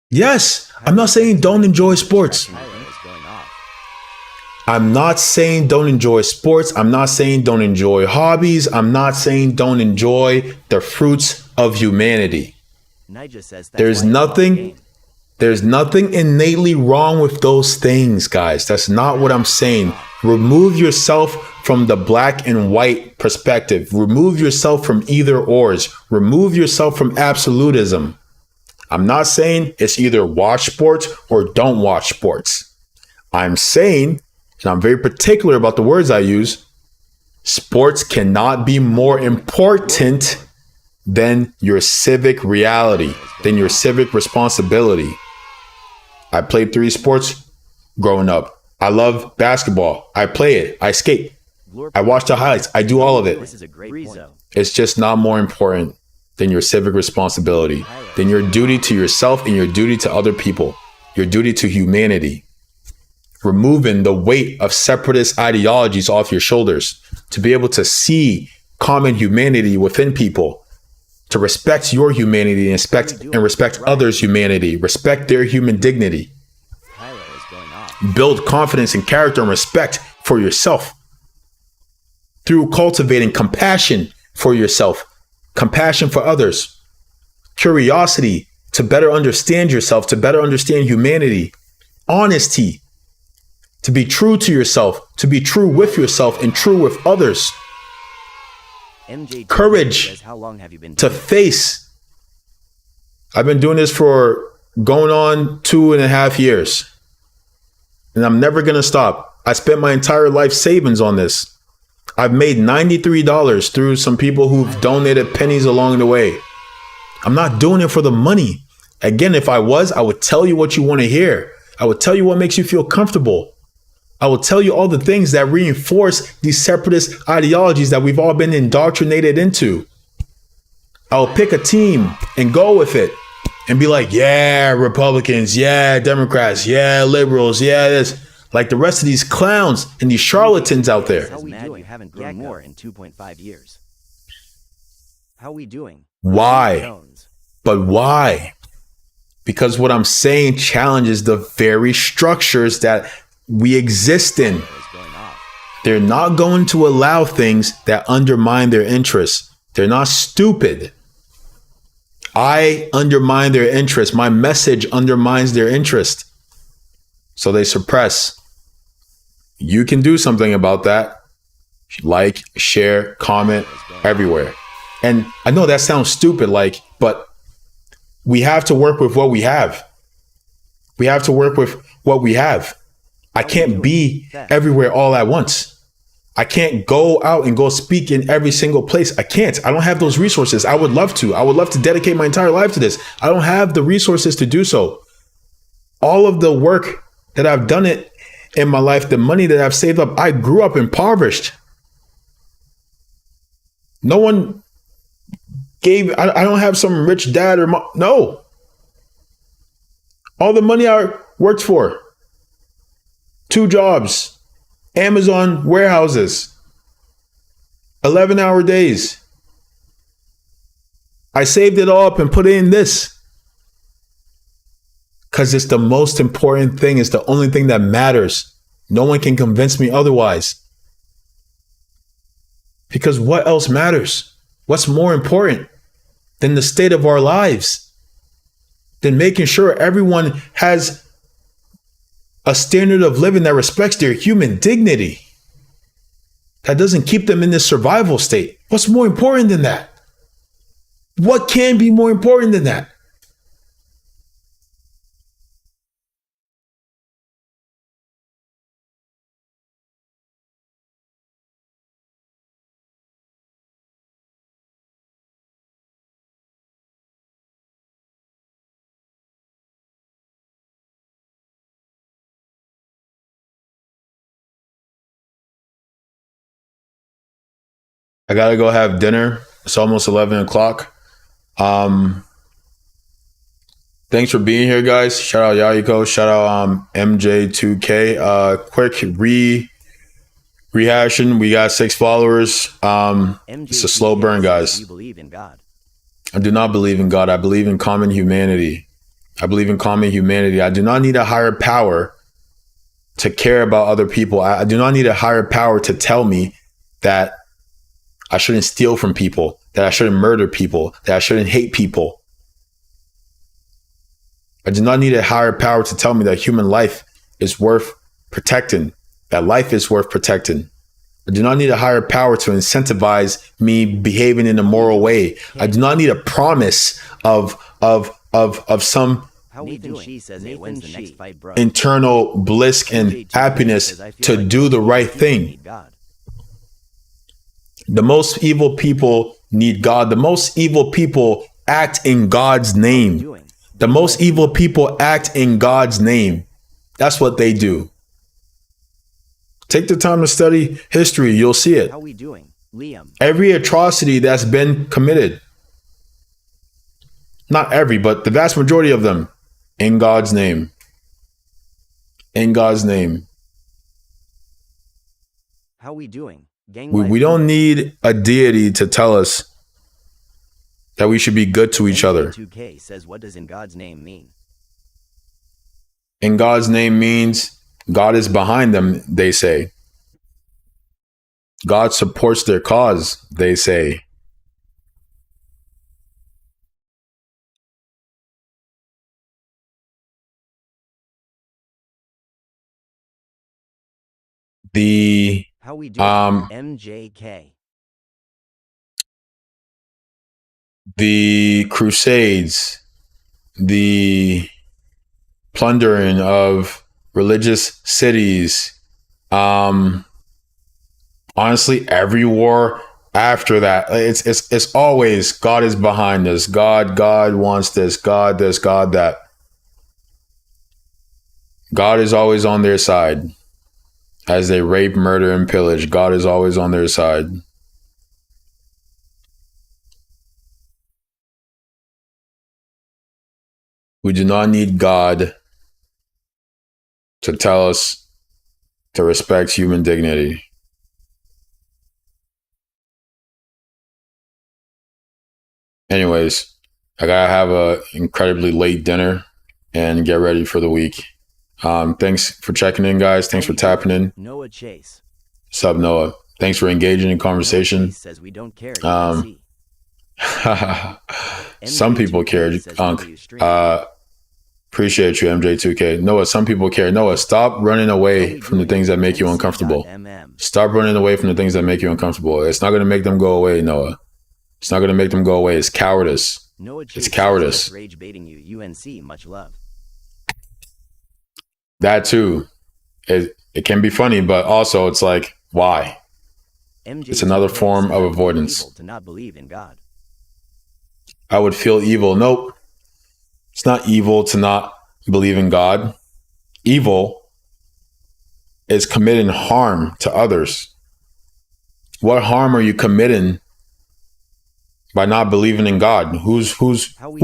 Yes, I'm not saying don't enjoy sports. I'm not saying don't enjoy sports. I'm not saying don't enjoy hobbies. I'm not saying don't enjoy the fruits of humanity. Nigel says that's There's why it's called a nothing game. There's nothing innately wrong with those things, guys. That's not what I'm saying. Remove yourself from the black and white perspective. Remove yourself from either ors. Remove yourself from absolutism. I'm not saying it's either watch sports or don't watch sports. I'm saying, and I'm very particular about the words I use, sports cannot be more important than your civic reality, than your civic responsibility. I played 3 sports growing up. I love basketball. I play it. I skate. I watch the highlights. I do all of it. This is a great point. It's just not more important than your civic responsibility, than your duty to yourself and your duty to other people, your duty to humanity. Removing the weight of separatist ideologies off your shoulders to be able to see common humanity within people, to respect your humanity and respect others' humanity, respect their human dignity. Tyler is going off. Build confidence and character and respect for yourself through cultivating compassion for yourself, compassion for others, curiosity to better understand yourself, to better understand humanity, honesty, to be true to yourself, to be true with yourself and true with others. MJ Courage says, how long have you been to doing face. I've been doing this for going on 2.5 years, and I'm never going to stop. I spent my entire life savings on this. I've made $93 through some people who've donated pennies along the way. I'm not doing it for the money. Again, if I was, I would tell you what you want to hear. I would tell you what makes you feel comfortable. I will tell you all the things that reinforce these separatist ideologies that we've all been indoctrinated into. I'll pick a team and go with it and be like, yeah, Republicans, yeah, Democrats, yeah, liberals, yeah, this. Like the rest of these clowns and these charlatans out there. How we doing? You haven't grown more in 2.5 years. How we doing? Why? Jones. But why? Because what I'm saying challenges the very structures that we exist in. Is going off. They're not going to allow things that undermine their interests. They're not stupid. I undermine their interest. My message undermines their interest. So they suppress. You can do something about that. Like, share, comment, everywhere. And I know that sounds stupid, but we have to work with what we have. We have to work with what we have. I can't be everywhere all at once. I can't go out and go speak in every single place. I can't. I don't have those resources. I would love to. I would love to dedicate my entire life to this. I don't have the resources to do so. All of the work that I've done it in my life, the money that I've saved up, I grew up impoverished. No one I don't have some rich dad or mom. No. All the money I worked for. 2 jobs, Amazon warehouses, 11-hour days. I saved it all up and put it in this because it's the most important thing. It's the only thing that matters. No one can convince me otherwise. Because what else matters? What's more important than the state of our lives? Than making sure everyone has a standard of living that respects their human dignity, that doesn't keep them in this survival state. What's more important than that? What can be more important than that? I gotta go have dinner. It's almost 11 o'clock. Thanks for being here, guys. Shout out Yayiko. Shout out MJ2K. Quick rehashing. We got 6 followers. It's a slow burn, guys. You believe in God. I do not believe in God. I believe in common humanity. I believe in common humanity. I do not need a higher power to care about other people. I do not need a higher power to tell me that I shouldn't steal from people, that I shouldn't murder people, that I shouldn't hate people. I do not need a higher power to tell me that human life is worth protecting, that life is worth protecting. I do not need a higher power to incentivize me behaving in a moral way. I do not need a promise of some internal bliss and happiness to do the right thing. The most evil people need God. The most evil people act in God's name. The most evil people act in God's name. That's what they do. Take the time to study history. You'll see it. How we doing, Liam? Every atrocity that's been committed, not every, but the vast majority of them, in God's name. In God's name. How we doing? We don't need a deity to tell us that we should be good to each other. 2K says, what does in God's name mean? In God's name means God is behind them, they say. God supports their cause, they say. How we doing? MJK. The Crusades, the plundering of religious cities, honestly, every war after that, it's always God is behind us. God wants this. God this. God that. God is always on their side as they rape, murder, and pillage. God is always on their side. We do not need God to tell us to respect human dignity. Anyways, I gotta have a incredibly late dinner and get ready for the week. Thanks for checking in, guys. Thanks for tapping in. Noah Chase. Sub Noah. Thanks for engaging in conversation. Says we don't care. Some people care, Unk. Appreciate you, MJ2K. Noah, some people care. Noah, stop running away from the things that make you uncomfortable. Stop running away from the things that make you uncomfortable. It's not going to make them go away, Noah. It's not going to make them go away. It's cowardice. It's cowardice. Rage baiting you, UNC, much love. That too. It can be funny, but also it's like, why? It's another form of avoidance. To not believe in God. I would feel evil. Nope. It's not evil to not believe in God. Evil is committing harm to others. What harm are you committing by not believing in God? Who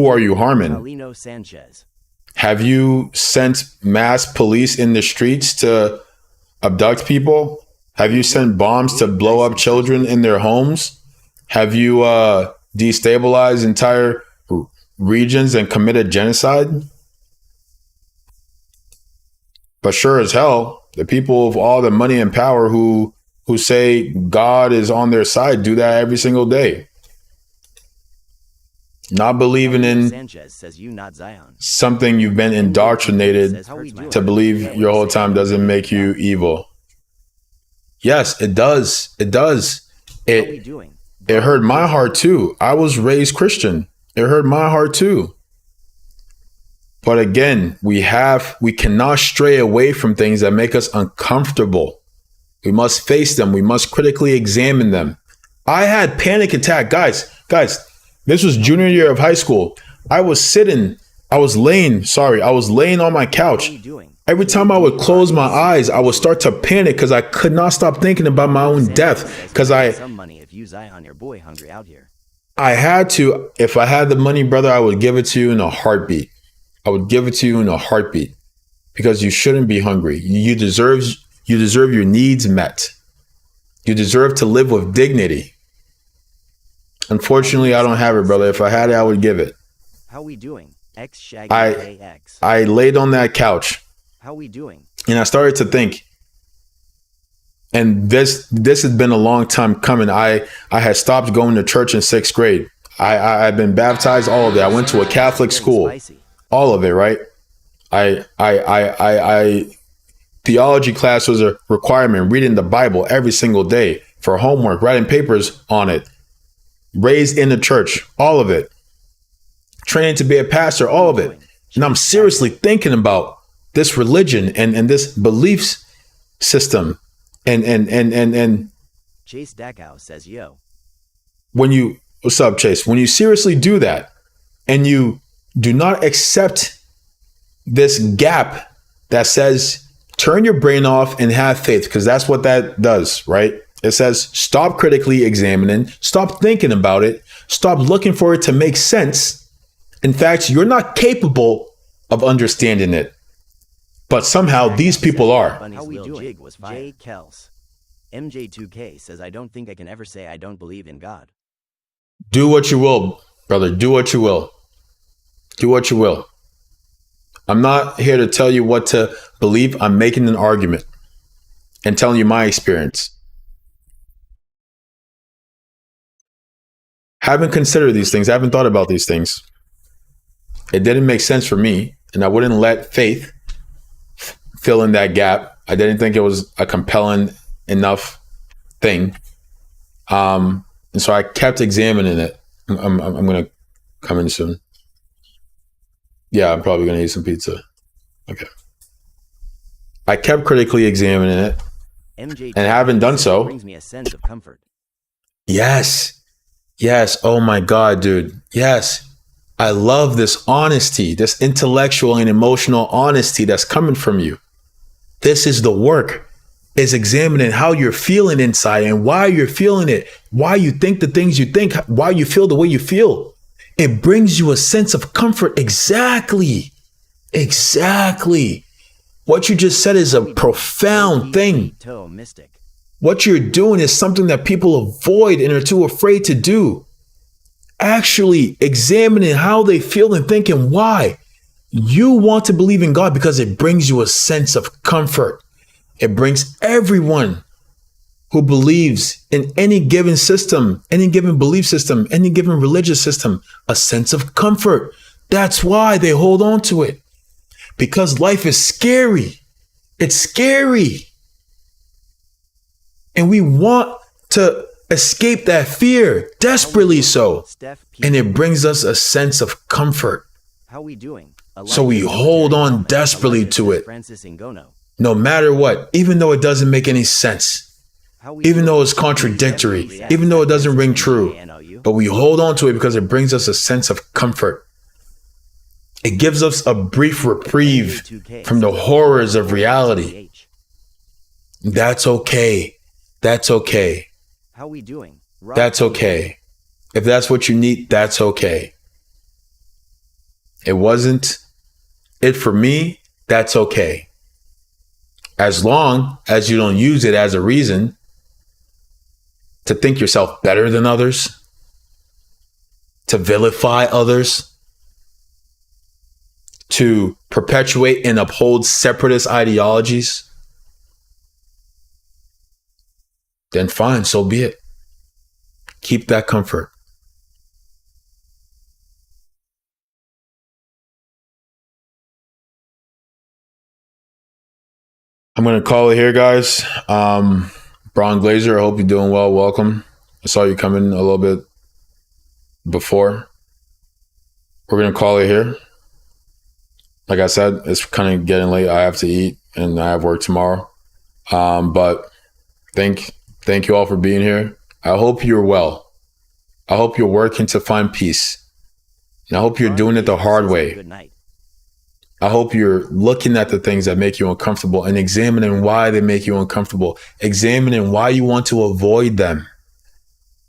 are you harming? Paulino Sanchez. Have you sent mass police in the streets to abduct people? Have you sent bombs to blow up children in their homes? Have you destabilized entire regions and committed genocide? But sure as hell, the people of all the money and power who say God is on their side do that every single day. Not believing in something you've been indoctrinated to believe your whole time doesn't make you evil. Yes, it does. It does. It hurt my heart too. I was raised Christian. It hurt my heart too. But again, we cannot stray away from things that make us uncomfortable. We must face them. We must critically examine them. I had panic attack. Guys, this was junior year of high school. I was laying on my couch. Every time I would close my eyes, I would start to panic because I could not stop thinking about my own death. Because I had to, if I had the money, brother, I would give it to you in a heartbeat. I would give it to you in a heartbeat because you shouldn't be hungry. You deserve your needs met. You deserve to live with dignity. Unfortunately, I don't have it, brother. If I had it, I would give it. How we doing? I laid on that couch. How we doing? And I started to think, and this has been a long time coming. I had stopped going to church in 6th grade. I've been baptized, all of it. I went to a Catholic school, all of it, right? I theology class was a requirement, reading the Bible every single day for homework, writing papers on it, raised in the church, all of it, training to be a pastor, all of it. And I'm seriously thinking about this religion and this belief system. And Chase Dackow says, yo. What's up, Chase? When you seriously do that and you do not accept this gap that says turn your brain off and have faith, because that's what that does, right? It says stop critically examining, stop thinking about it, stop looking for it to make sense. In fact, you're not capable of understanding it. But somehow these people are. How we doing? Jay Kels. MJ2K says, I don't think I can ever say I don't believe in God. Do what you will, brother. Do what you will. Do what you will. I'm not here to tell you what to believe. I'm making an argument and telling you my experience. Haven't considered these things. I haven't thought about these things. It didn't make sense for me, and I wouldn't let faith fill in that gap. I didn't think it was a compelling enough thing. And so I kept examining it. I'm going to come in soon. Yeah, I'm probably going to eat some pizza. Okay. I kept critically examining it. MJ and having done so, brings me a sense of comfort. Yes. Oh my God, dude. Yes. I love this honesty, this intellectual and emotional honesty that's coming from you. This is the work, is examining how you're feeling inside and why you're feeling it, why you think the things you think, why you feel the way you feel. It brings you a sense of comfort. Exactly. What you just said is a profound thing. What you're doing is something that people avoid and are too afraid to do. Actually examining how they feel and thinking why. You want to believe in God because it brings you a sense of comfort. It brings everyone who believes in any given system, any given belief system, any given religious system, a sense of comfort. That's why they hold on to it. Because life is scary. It's scary. And we want to escape that fear, desperately so. And it brings us a sense of comfort. How we doing? So we hold on desperately to it. No matter what, even though it doesn't make any sense, even though it's contradictory, even though it doesn't ring true, but we hold on to it because it brings us a sense of comfort. It gives us a brief reprieve from the horrors of reality. That's okay. That's okay. How we doing? That's okay. If that's what you need, that's okay. It wasn't it for me, that's okay. As long as you don't use it as a reason to think yourself better than others, to vilify others, to perpetuate and uphold separatist ideologies, then fine, so be it. Keep that comfort. I'm going to call it here, guys. Braun Glazer, I hope you're doing well. Welcome. I saw you come in a little bit before. We're going to call it here. Like I said, it's kind of getting late. I have to eat and I have work tomorrow. But thank you all for being here. I hope you're well. I hope you're working to find peace. And I hope you're doing it the hard way. Good night. I hope you're looking at the things that make you uncomfortable and examining why they make you uncomfortable, examining why you want to avoid them,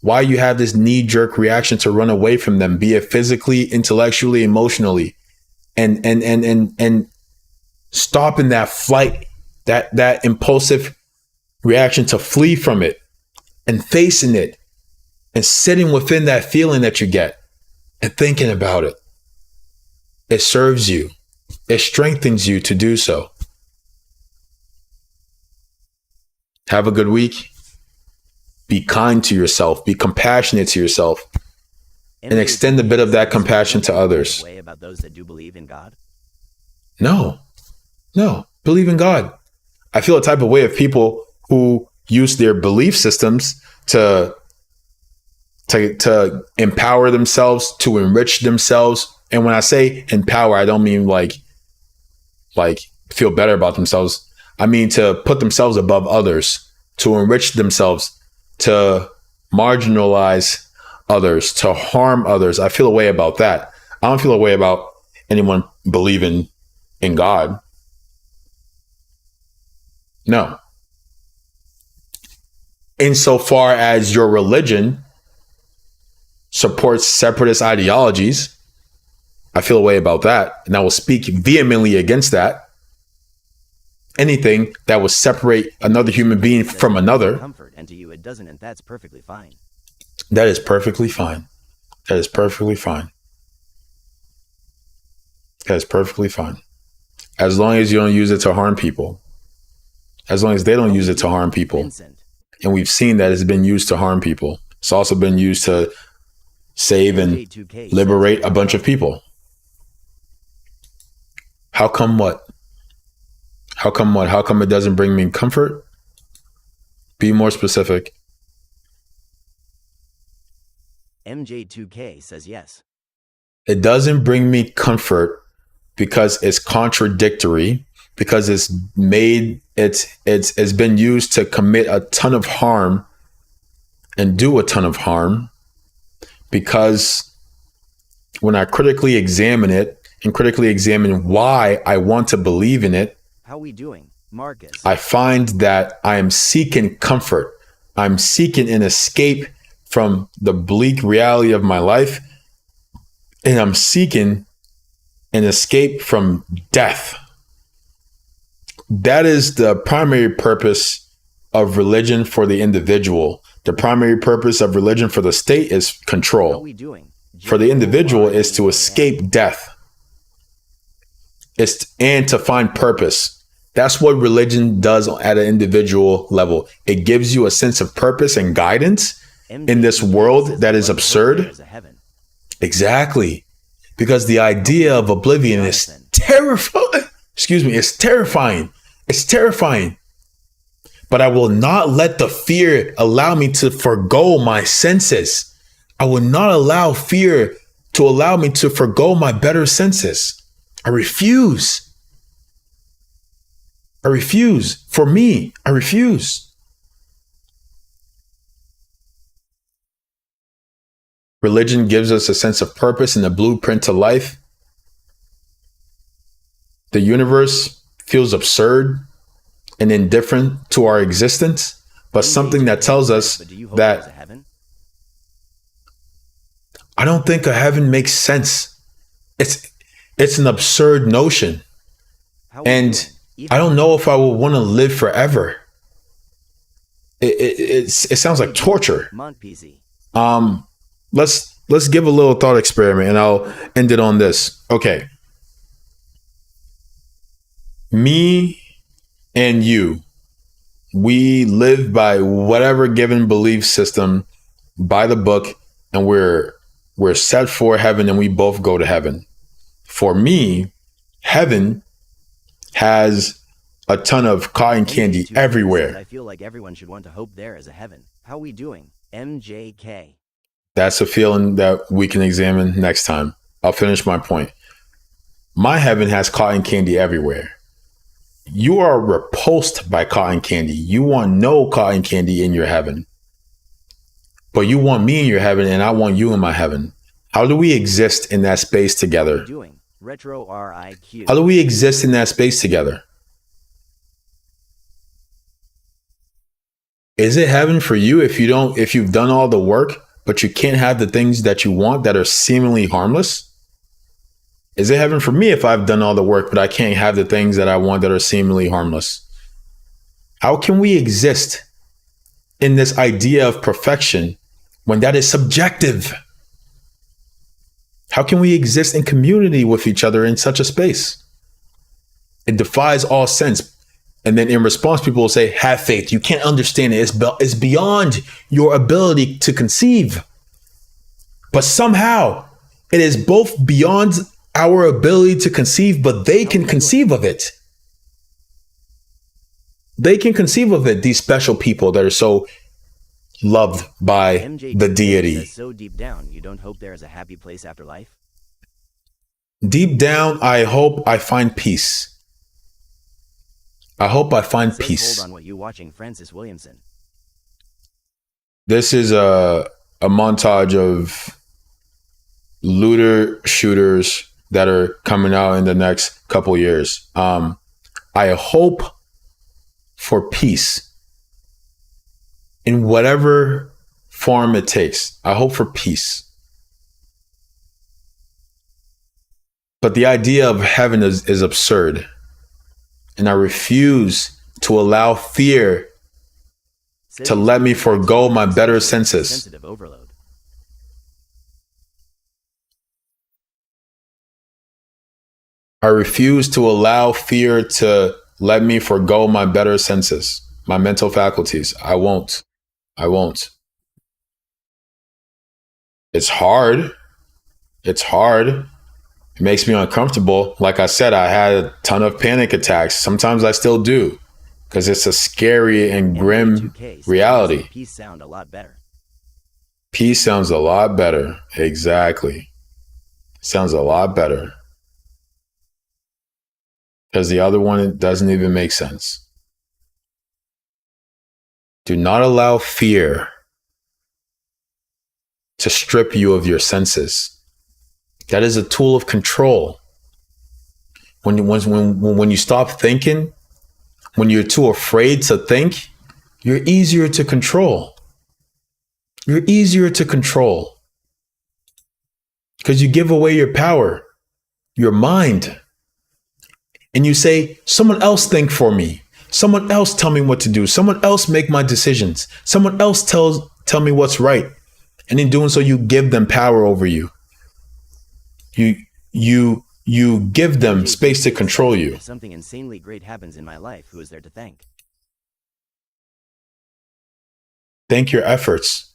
why you have this knee-jerk reaction to run away from them, be it physically, intellectually, emotionally, and stopping that flight, that impulsive reaction to flee from it and facing it and sitting within that feeling that you get and thinking about it. It serves you. It strengthens you to do so. Have a good week. Be kind to yourself. Be compassionate to yourself. And extend a bit of that compassion to others. Way about those that do believe in God? No. Believe in God. I feel a type of way of people who use their belief systems to empower themselves, to enrich themselves. And when I say empower, I don't mean like feel better about themselves. I mean to put themselves above others, to enrich themselves, to marginalize others, to harm others. I feel a way about that. I don't feel a way about anyone believing in God. No. Insofar as your religion supports separatist ideologies, I feel a way about that. And I will speak vehemently against that. Anything that will separate another human being from another. Comfort, and to you it doesn't, and that's perfectly fine. That is perfectly fine. That is perfectly fine. That is perfectly fine. As long as you don't use it to harm people. As long as they don't use it to harm people. Vincent. And we've seen that it's been used to harm people. It's also been used to save and liberate a bunch of people. How come what? How come what? How come it doesn't bring me comfort? Be more specific. MJ2K says yes. It doesn't bring me comfort because it's contradictory, because it's been used to commit a ton of harm and do a ton of harm, because when I critically examine it and critically examine why I want to believe in it, how we doing, Marcus? I find that I am seeking comfort. I'm seeking an escape from the bleak reality of my life, and I'm seeking an escape from death. That is the primary purpose of religion for the individual. The primary purpose of religion for the state is control. How we doing? For the individual is to escape death. And to find purpose. That's what religion does at an individual level. It gives you a sense of purpose and guidance in this world that is absurd. Exactly. Because the idea of oblivion is terrifying. It's terrifying. It's terrifying. But I will not let the fear allow me to forgo my senses. I will not allow fear to allow me to forgo my better senses. I refuse. I refuse. For me, I refuse. Religion gives us a sense of purpose and a blueprint to life. The universe feels absurd and indifferent to our existence, but something that tells us that I don't think a heaven makes sense. It's an absurd notion. And I don't know if I will want to live forever. It sounds like torture. Let's give a little thought experiment, and I'll end it on this. Okay. Me and you, we live by whatever given belief system, by the book, and we're set for heaven, and we both go to heaven. For me, heaven has a ton of cotton candy everywhere. I feel like everyone should want to hope there is a heaven. How we doing, MJK? That's a feeling that we can examine next time. I'll finish my point. My heaven has cotton candy everywhere. You are repulsed by cotton candy. You want no cotton candy in your heaven. But you want me in your heaven, and I want you in my heaven. How do we exist in that space together? Retro RIQ. How do we exist in that space together? Is it heaven for you if you've done all the work, but you can't have the things that you want that are seemingly harmless? Is it heaven for me if I've done all the work, but I can't have the things that I want that are seemingly harmless? How can we exist in this idea of perfection when that is subjective? How can we exist in community with each other in such a space? It defies all sense. And then in response, people will say, have faith. You can't understand it. It's beyond your ability to conceive. But somehow it is both beyond our ability to conceive, but they can conceive of it. They can conceive of it, these special people that are so loved by the deity. So deep down, you don't hope there is a happy place after life? Deep down, I hope I find peace. I hope I find peace. Hold on what you watching, Francis Williamson. This is a montage of looter shooters that are coming out in the next couple years. I hope for peace in whatever form it takes. I hope for peace. But the idea of heaven is absurd. And I refuse to allow fear to let me forego my better senses. Sensitive overload. I refuse to allow fear to let me forego my better senses, my mental faculties. I won't. I won't. It's hard. It's hard. It makes me uncomfortable. Like I said, I had a ton of panic attacks. Sometimes I still do, because it's a scary and grim reality. Peace sound a lot better. Peace sounds a lot better. Exactly. Sounds a lot better. Because the other one, it doesn't even make sense. Do not allow fear to strip you of your senses. That is a tool of control. When you stop thinking, when you're too afraid to think, you're easier to control. You're easier to control. Because you give away your power, your mind. And you say, someone else think for me. Someone else tell me what to do. Someone else make my decisions. Someone else tell me what's right. And in doing so, you give them power over you. You give them space to control you. If something insanely great happens in my life, who is there to thank? Thank your efforts.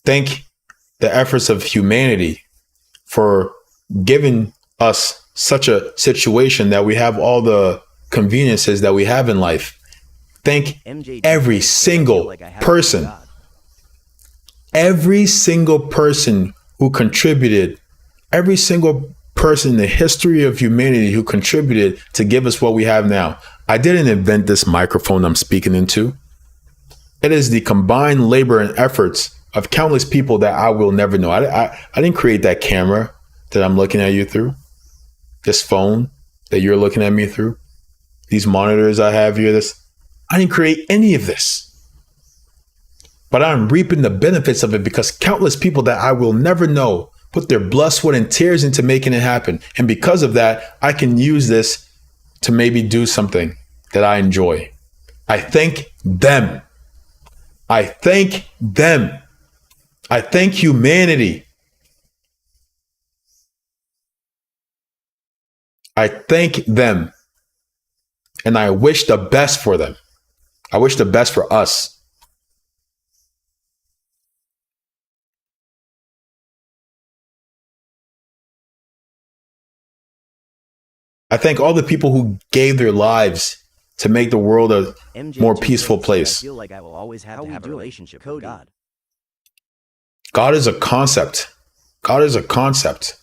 Thank the efforts of humanity for giving us such a situation that we have all the conveniences that we have in life. Thank every single person. Every single person who contributed. Every single person in the history of humanity who contributed to give us what we have now. I didn't invent this microphone I'm speaking into. It is the combined labor and efforts of countless people that I will never know. I didn't create that camera that I'm looking at you through. This phone that you're looking at me through. These monitors I have here. I didn't create any of this. But I'm reaping the benefits of it because countless people that I will never know put their blood, sweat, and tears into making it happen. And because of that, I can use this to maybe do something that I enjoy. I thank them. I thank them. I thank humanity. I thank them. And I wish the best for them. I wish the best for us. I thank all the people who gave their lives to make the world a more peaceful place. I feel like I will always have to have a relationship with God. God is a concept. God is a concept.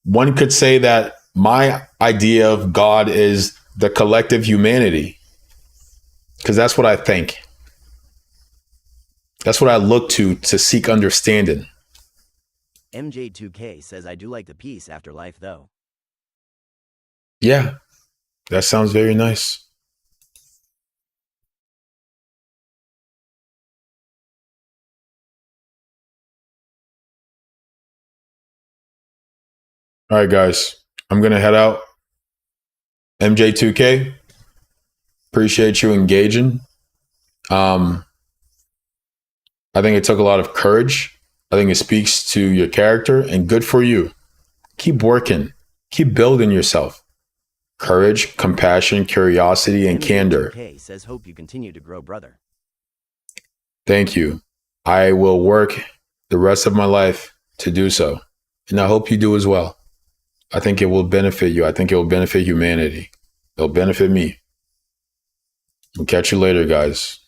One could say that my idea of God is the collective humanity, because that's what I think. That's what I look to seek understanding. MJ2K says, I do like the peace after life, though. Yeah, that sounds very nice. All right, guys, I'm going to head out. MJ2K, appreciate you engaging. I think it took a lot of courage. I think it speaks to your character, and good for you. Keep working. Keep building yourself. courage, compassion, curiosity, and candor. MHK says hope you continue to grow, brother. Thank you. I will work the rest of my life to do so. And I hope you do as well. I think it will benefit you. I think it will benefit humanity. It'll benefit me. We'll catch you later, guys.